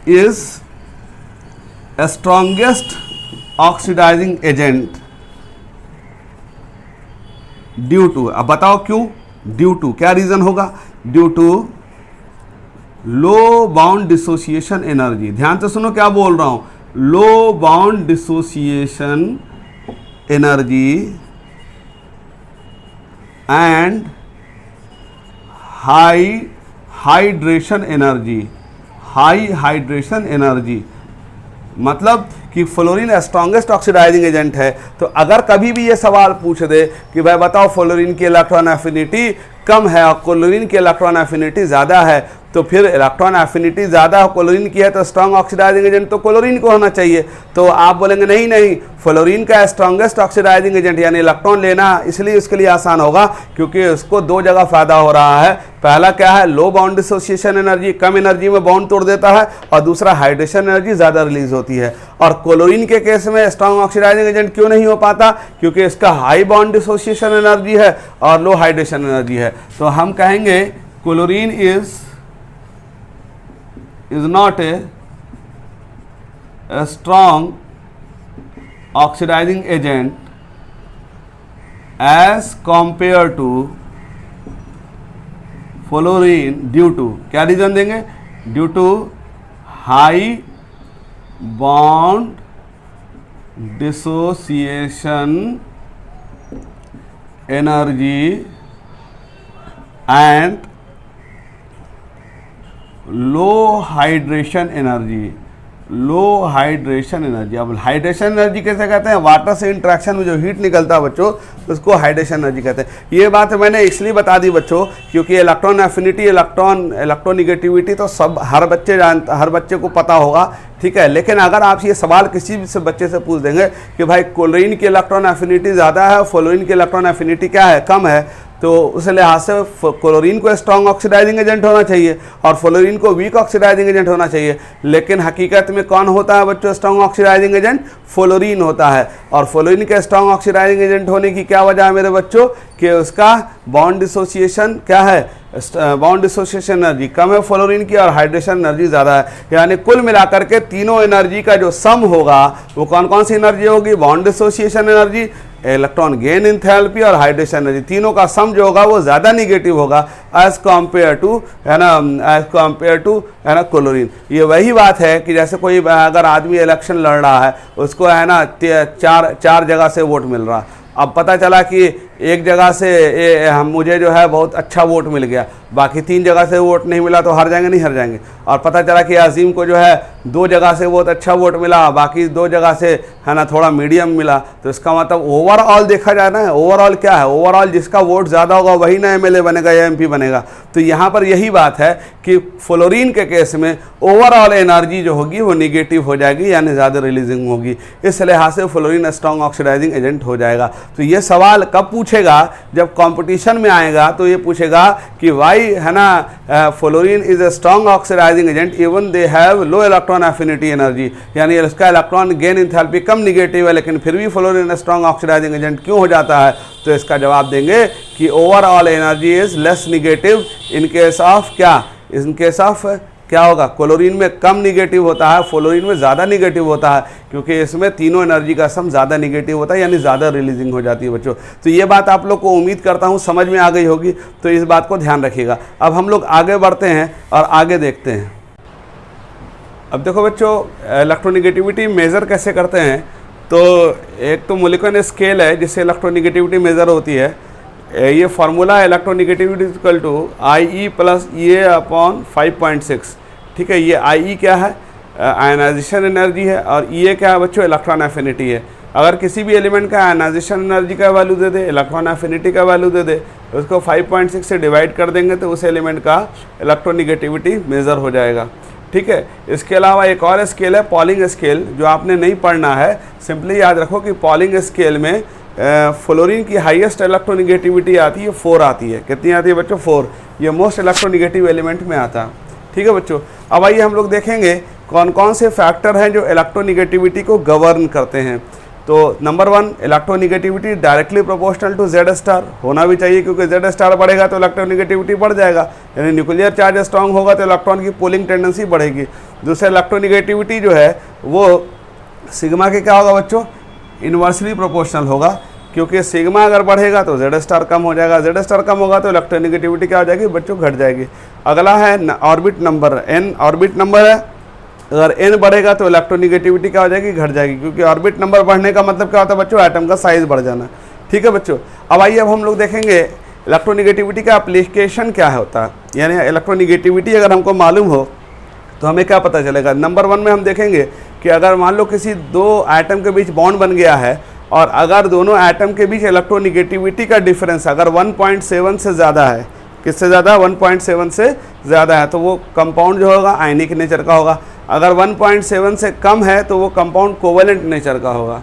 is strongest oxidising agent due to, अब बताओ क्यों, ड्यू टू क्या रीजन होगा, due to low bond dissociation energy. ध्यान से सुनो क्या बोल रहा हूं, low bond dissociation energy and high hydration energy, high hydration energy. मतलब कि फ्लोरीन स्ट्रॉन्गेस्ट ऑक्सीडाइजिंग एजेंट है। तो अगर कभी भी ये सवाल पूछ दे कि भाई बताओ फ्लोरीन की इलेक्ट्रॉन एफिनिटी कम है और क्लोरीन की इलेक्ट्रॉन एफिनिटी ज़्यादा है, तो फिर इलेक्ट्रॉन एफिनिटी ज़्यादा क्लोरीन की है तो स्ट्रॉन्ग ऑक्सीडाइजिंग एजेंट तो क्लोरीन को होना चाहिए। तो आप बोलेंगे नहीं नहीं, फ्लोरीन का स्ट्रॉन्गेस्ट ऑक्सीडाइजिंग एजेंट यानी इलेक्ट्रॉन लेना इसलिए उसके लिए आसान होगा क्योंकि उसको 2 जगह फायदा हो रहा है। पहला क्या है, लो बाउंड डिसोसिएशन एनर्जी, कम एनर्जी में बाउंड तोड़ देता है, और दूसरा हाइड्रेशन एनर्जी ज़्यादा रिलीज होती है। और क्लोरीन के केस में स्ट्रॉन्ग ऑक्सीडाइजिंग एजेंट क्यों नहीं हो पाता, क्योंकि इसका हाई बाउंड डिसोसिएशन एनर्जी है और लो हाइड्रेशन एनर्जी है। तो हम कहेंगे chlorine is not a strong oxidizing agent as compared to fluorine due to, क्या रीजन देंगे, due to high bond dissociation energy and low hydration energy, low hydration energy. अब hydration energy कैसे कहते हैं, वाटर से इंट्रैक्शन में जो heat निकलता है बच्चों, उसको हाइड्रेशन एनर्जी कहते हैं। ये बात मैंने इसलिए बता दी बच्चों क्योंकि इलेक्ट्रॉन एफिनिटी, इलेक्ट्रोनिगेटिविटी तो सब हर बच्चे को पता होगा, ठीक है। लेकिन अगर आप ये सवाल किसी भी से बच्चे से पूछ देंगे कि भाई क्लोरीन की इलेक्ट्रॉन एफिनिटी ज़्यादा है, फ्लोरीन की इलेक्ट्रॉन एफिनिटी क्या है, कम है, तो उस लिहाज से क्लोरीन को स्ट्रॉन्ग ऑक्सीडाइजिंग एजेंट होना चाहिए और फ्लोरीन को वीक ऑक्सीडाइजिंग एजेंट होना चाहिए। लेकिन हकीकत में कौन होता है बच्चों स्ट्रॉन्ग ऑक्सीडाइजिंग एजेंट, फ्लोरीन होता है। और फ्लोरीन के स्ट्रॉन्ग ऑक्सीडाइजिंग एजेंट होने की क्या वजह है मेरे बच्चों, कि उसका बॉन्ड डिसोसिएशन क्या है, बॉन्ड डिसोसिएशन एनर्जी कम है फ्लोरीन की और हाइड्रेशन एनर्जी ज़्यादा है। यानी कुल मिलाकर के तीनों एनर्जी का जो सम होगा वो कौन कौन सी एनर्जी होगी, bond dissociation energy, electron gain enthalpy और हाइड्रेशन एनर्जी, तीनों का सम जो होगा वो ज़्यादा निगेटिव होगा एज कम्पेयर टू, है ना, एज कम्पेयर टू, है ना, क्लोरीन। ये वही बात है कि जैसे कोई अगर आदमी इलेक्शन लड़ रहा है, उसको है ना चार जगह से वोट मिल रहा, अब पता चला कि एक जगह से मुझे जो है बहुत अच्छा वोट मिल गया, बाकी 3 जगह से वोट नहीं मिला, तो हार जाएंगे नहीं हार जाएंगे। और पता चला कि अजीम को जो है 2 जगह से बहुत अच्छा वोट मिला, बाकी 2 जगह से है ना थोड़ा मीडियम मिला, तो इसका मतलब ओवरऑल देखा जाए ना, ओवरऑल क्या है, ओवरऑल जिसका वोट ज़्यादा होगा वही ना एमएलए बनेगा या एमपी बनेगा। तो यहाँ पर यही बात है कि फ्लोरीन के केस में ओवरऑल एनर्जी जो होगी वो निगेटिव हो जाएगी, यानी ज़्यादा रिलीजिंग होगी। इस लिहाज से फ्लोरीन स्ट्रॉन्ग ऑक्सीडाइजिंग एजेंट हो जाएगा। तो ये सवाल कब पूछेगा, जब कंपटीशन में आएगा तो ये पूछेगा कि वाई, है ना, fluorine is a strong oxidising agent even they have low electron affinity energy, यानी इसका इलेक्ट्रॉन गेन इंथैल्पी कम निगेटिव है, लेकिन फिर भी फ्लोरीन स्ट्रॉन्ग ऑक्सीडाइजिंग एजेंट क्यों हो जाता है। तो इसका जवाब देंगे कि overall energy is less negative in case of क्या, इन केस ऑफ क्या होगा, क्लोरीन में कम निगेटिव होता है, फ्लोरीन में ज़्यादा निगेटिव होता है, क्योंकि इसमें तीनों एनर्जी का सम ज़्यादा निगेटिव होता है, यानी ज़्यादा रिलीजिंग हो जाती है बच्चों। तो ये बात आप लोग को उम्मीद करता हूँ समझ में आ गई होगी, तो इस बात को ध्यान रखिएगा। अब हम लोग आगे बढ़ते हैं और आगे देखते हैं। अब देखो बच्चों, इलेक्ट्रोनिगेटिविटी मेज़र कैसे करते हैं, तो एक तो मोलिकुलर स्केल है जिससे इलेक्ट्रोनिगेटिविटी मेज़र होती है। ये फार्मूला है electronegativity equal to IE plus EA upon 5.6, ठीक है। ये IE क्या है, आयनाइजेशन एनर्जी है, और EA क्या है बच्चों, इलेक्ट्रॉन एफिनिटी है। अगर किसी भी एलिमेंट का आयनाइजेशन एनर्जी का वैल्यू दे दे, इलेक्ट्रॉन एफिनिटी का वैल्यू दे दे, उसको 5.6 से डिवाइड कर देंगे तो उस एलिमेंट का इलेक्ट्रोनिगेटिविटी मेज़र हो जाएगा, ठीक है। इसके अलावा एक और स्केल है पॉलिंग स्केल, जो आपने नहीं पढ़ना है। सिंपली याद रखो कि पॉलिंग स्केल में फ्लोरीन की हाईएस्ट इलेक्ट्रोनिगेटिविटी आती है 4 आती है। कितनी आती है बच्चों, 4। ये मोस्ट इलेक्ट्रोनिगेटिव एलिमेंट में आता है, ठीक है बच्चों। अब आइए हम लोग देखेंगे कौन कौन से फैक्टर हैं जो इलेक्ट्रोनिगेटिविटी को गवर्न करते हैं। तो number 1, electronegativity directly proportional to Z star होना भी चाहिए, क्योंकि Z स्टार बढ़ेगा तो इलेक्ट्रोनिगेटिविटी बढ़ जाएगा, यानी न्यूक्लियर चार्ज स्ट्रांग होगा तो इलेक्ट्रॉन की पोलिंग टेंडेंसी बढ़ेगी। दूसरा, इलेक्ट्रोनिगेटिविटी जो है वो सिग्मा के क्या होगा बच्चों, इन्वर्सली प्रोपोर्शनल होगा, क्योंकि सिग्मा अगर बढ़ेगा तो Z स्टार कम हो जाएगा, Z स्टार कम होगा तो इलेक्ट्रोनिगेटिविटी क्या हो जाएगी बच्चों, घट जाएगी। अगला है orbit number, n orbit number है, अगर n बढ़ेगा तो इलेक्ट्रोनिगेटिविटी क्या हो जाएगी, घट जाएगी, क्योंकि ऑर्बिट नंबर बढ़ने का मतलब क्या होता है बच्चों, एटम का साइज बढ़ जाना, ठीक है बच्चों। अब आइए अब हम लोग देखेंगे इलेक्ट्रोनिगेटिविटी का एप्लीकेशन क्या होता है, यानी इलेक्ट्रोनिगेटिविटी अगर हमको मालूम हो तो हमें क्या पता चलेगा। नंबर 1 में हम देखेंगे कि अगर मान लो किसी 2 एटम के बीच बॉन्ड बन गया है, और अगर दोनों एटम के बीच इलेक्ट्रोनिगेटिविटी का डिफरेंस अगर 1.7 से ज़्यादा है, किससे ज़्यादा, 1.7 से ज़्यादा है, तो वो कंपाउंड जो होगा आयनिक नेचर का होगा। अगर 1.7 से कम है तो वो कंपाउंड कोवेलेंट नेचर का होगा,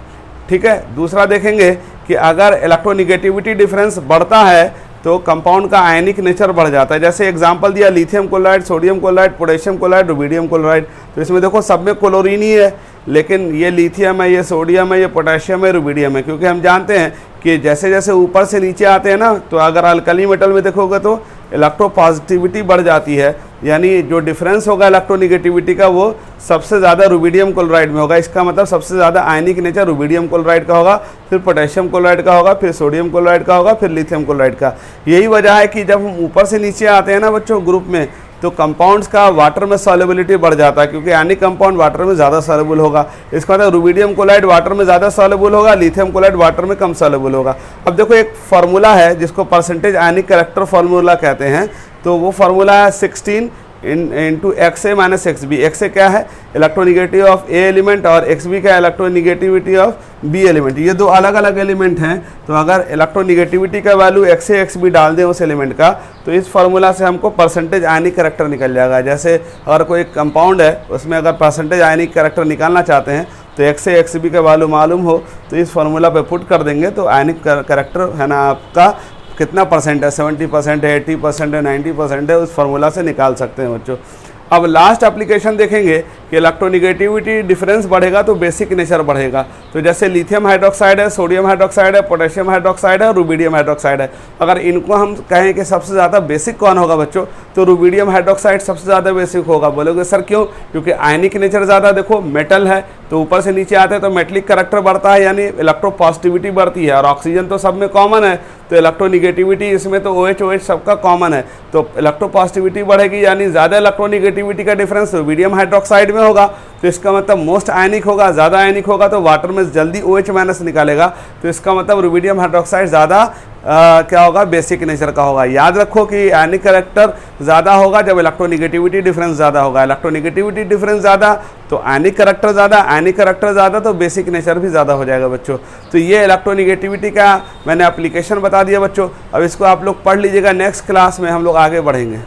ठीक है। दूसरा देखेंगे कि अगर इलेक्ट्रोनिगेटिविटी डिफरेंस बढ़ता है तो कंपाउंड का आयनिक नेचर बढ़ जाता है। जैसे एग्जांपल दिया lithium chloride, sodium chloride, potassium chloride, rubidium chloride. तो इसमें देखो सब में क्लोरीन ही है, लेकिन ये लिथियम है, ये सोडियम है, ये पोटेशियम है, रुबिडियम है, क्योंकि हम जानते हैं कि जैसे जैसे ऊपर से नीचे आते हैं ना, तो अगर अल्कली मेटल में देखोगे तो इलेक्ट्रोपॉजिटिविटी बढ़ जाती है, यानी जो डिफरेंस होगा इलेक्ट्रोनिगेटिविटी का वो सबसे ज़्यादा रुबिडियम क्लोराइड में होगा। इसका मतलब सबसे ज़्यादा आयनिक नेचर रुबिडियम क्लोराइड का होगा, फिर पोटेशियम क्लोराइड का होगा, फिर सोडियम क्लोराइड का होगा, फिर लिथियम क्लोराइड का। यही वजह है कि जब हम ऊपर से नीचे आते हैं ना बच्चों ग्रुप में, तो कंपाउंड्स का वाटर में सॉल्युबिलिटी बढ़ जाता है, क्योंकि आयनिक कंपाउंड वाटर में ज़्यादा सॉल्युबल होगा। इसका मतलब रुबिडियम क्लोराइड वाटर में ज़्यादा सॉल्युबल होगा, लिथियम क्लोराइड वाटर में कम सॉल्युबल होगा। अब देखो एक फार्मूला है जिसको परसेंटेज आयनिक कैरेक्टर फार्मूला कहते हैं, तो वो फार्मूला है 16 into XA minus XB। XA क्या है, इलेक्ट्रोनिगेटिविटी ऑफ A एलिमेंट, और XB क्या है, इलेक्ट्रोनिगेटिविटी ऑफ B एलिमेंट। ये दो अलग अलग एलिमेंट हैं, तो अगर इलेक्ट्रोनिगेटिविटी का वैल्यू XA XB डाल दें उस एलिमेंट का, तो इस फार्मूला से हमको परसेंटेज आयनिक कैरेक्टर निकल जाएगा। जैसे अगर कोई कंपाउंड है उसमें अगर परसेंटेज आयनिक कैरेक्टर निकालना चाहते हैं तो XA XB का वैल्यू मालूम हो तो इस फार्मूला पे पुट कर देंगे, तो आयनिक कैरेक्टर है ना आपका कितना परसेंट है, 70% है, 80% है, 90% है, उस फार्मूला से निकाल सकते हैं बच्चों। अब लास्ट एप्लीकेशन देखेंगे कि इलेक्ट्रोनिगेटिविटी डिफरेंस बढ़ेगा तो बेसिक नेचर बढ़ेगा। तो जैसे लिथियम हाइड्रोक्साइड है, सोडियम हाइड्रोक्साइड है, पोटेशियम हाइड्रोक्साइड है, रुबिडियम हाइड्रोक्साइड है। अगर इनको हम कहें कि सबसे ज़्यादा बेसिक कौन होगा बच्चों, तो रुबिडियम हाइड्रोक्साइड सबसे ज़्यादा बेसिक होगा। बोलोगे सर क्यों, क्योंकि आयनिक नेचर ज़्यादा, देखो मेटल है तो ऊपर से नीचे आते हैं तो मेटलिक कैरेक्टर बढ़ता है, यानी इलेक्ट्रोपॉजिटिविटी बढ़ती है, और ऑक्सीजन तो सब में कॉमन है, तो इलेक्ट्रोनिगेटिविटी इसमें तो OH सबका कॉमन है, तो इलेक्ट्रोपॉजिटिविटी बढ़ेगी, यानी ज़्यादा इलेक्ट्रोनिगेटिविटी का डिफरेंस रुबिडियम हाइड्रोक्साइड में होगा। तो इसका मतलब मोस्ट आयनिक होगा, ज़्यादा आयनिक होगा तो वाटर में जल्दी OH माइनस निकालेगा, तो इसका मतलब रुबिडियम हाइड्रोक्साइड ज़्यादा क्या होगा, बेसिक नेचर का होगा। याद रखो कि आयनिक कैरेक्टर ज़्यादा होगा जब इलेक्ट्रोनिगेटिविटी डिफरेंस ज़्यादा होगा, इलेक्ट्रोनिगेटिविटी डिफरेंस ज़्यादा तो आयनिक कैरेक्टर ज़्यादा, आयनिक कैरेक्टर ज़्यादा तो बेसिक नेचर भी ज़्यादा हो जाएगा बच्चों। तो ये इलेक्ट्रोनिगेटिविटी का मैंने एप्लीकेशन बता दिया बच्चों। अब इसको आप लोग पढ़ लीजिएगा, नेक्स्ट क्लास में हम लोग आगे बढ़ेंगे।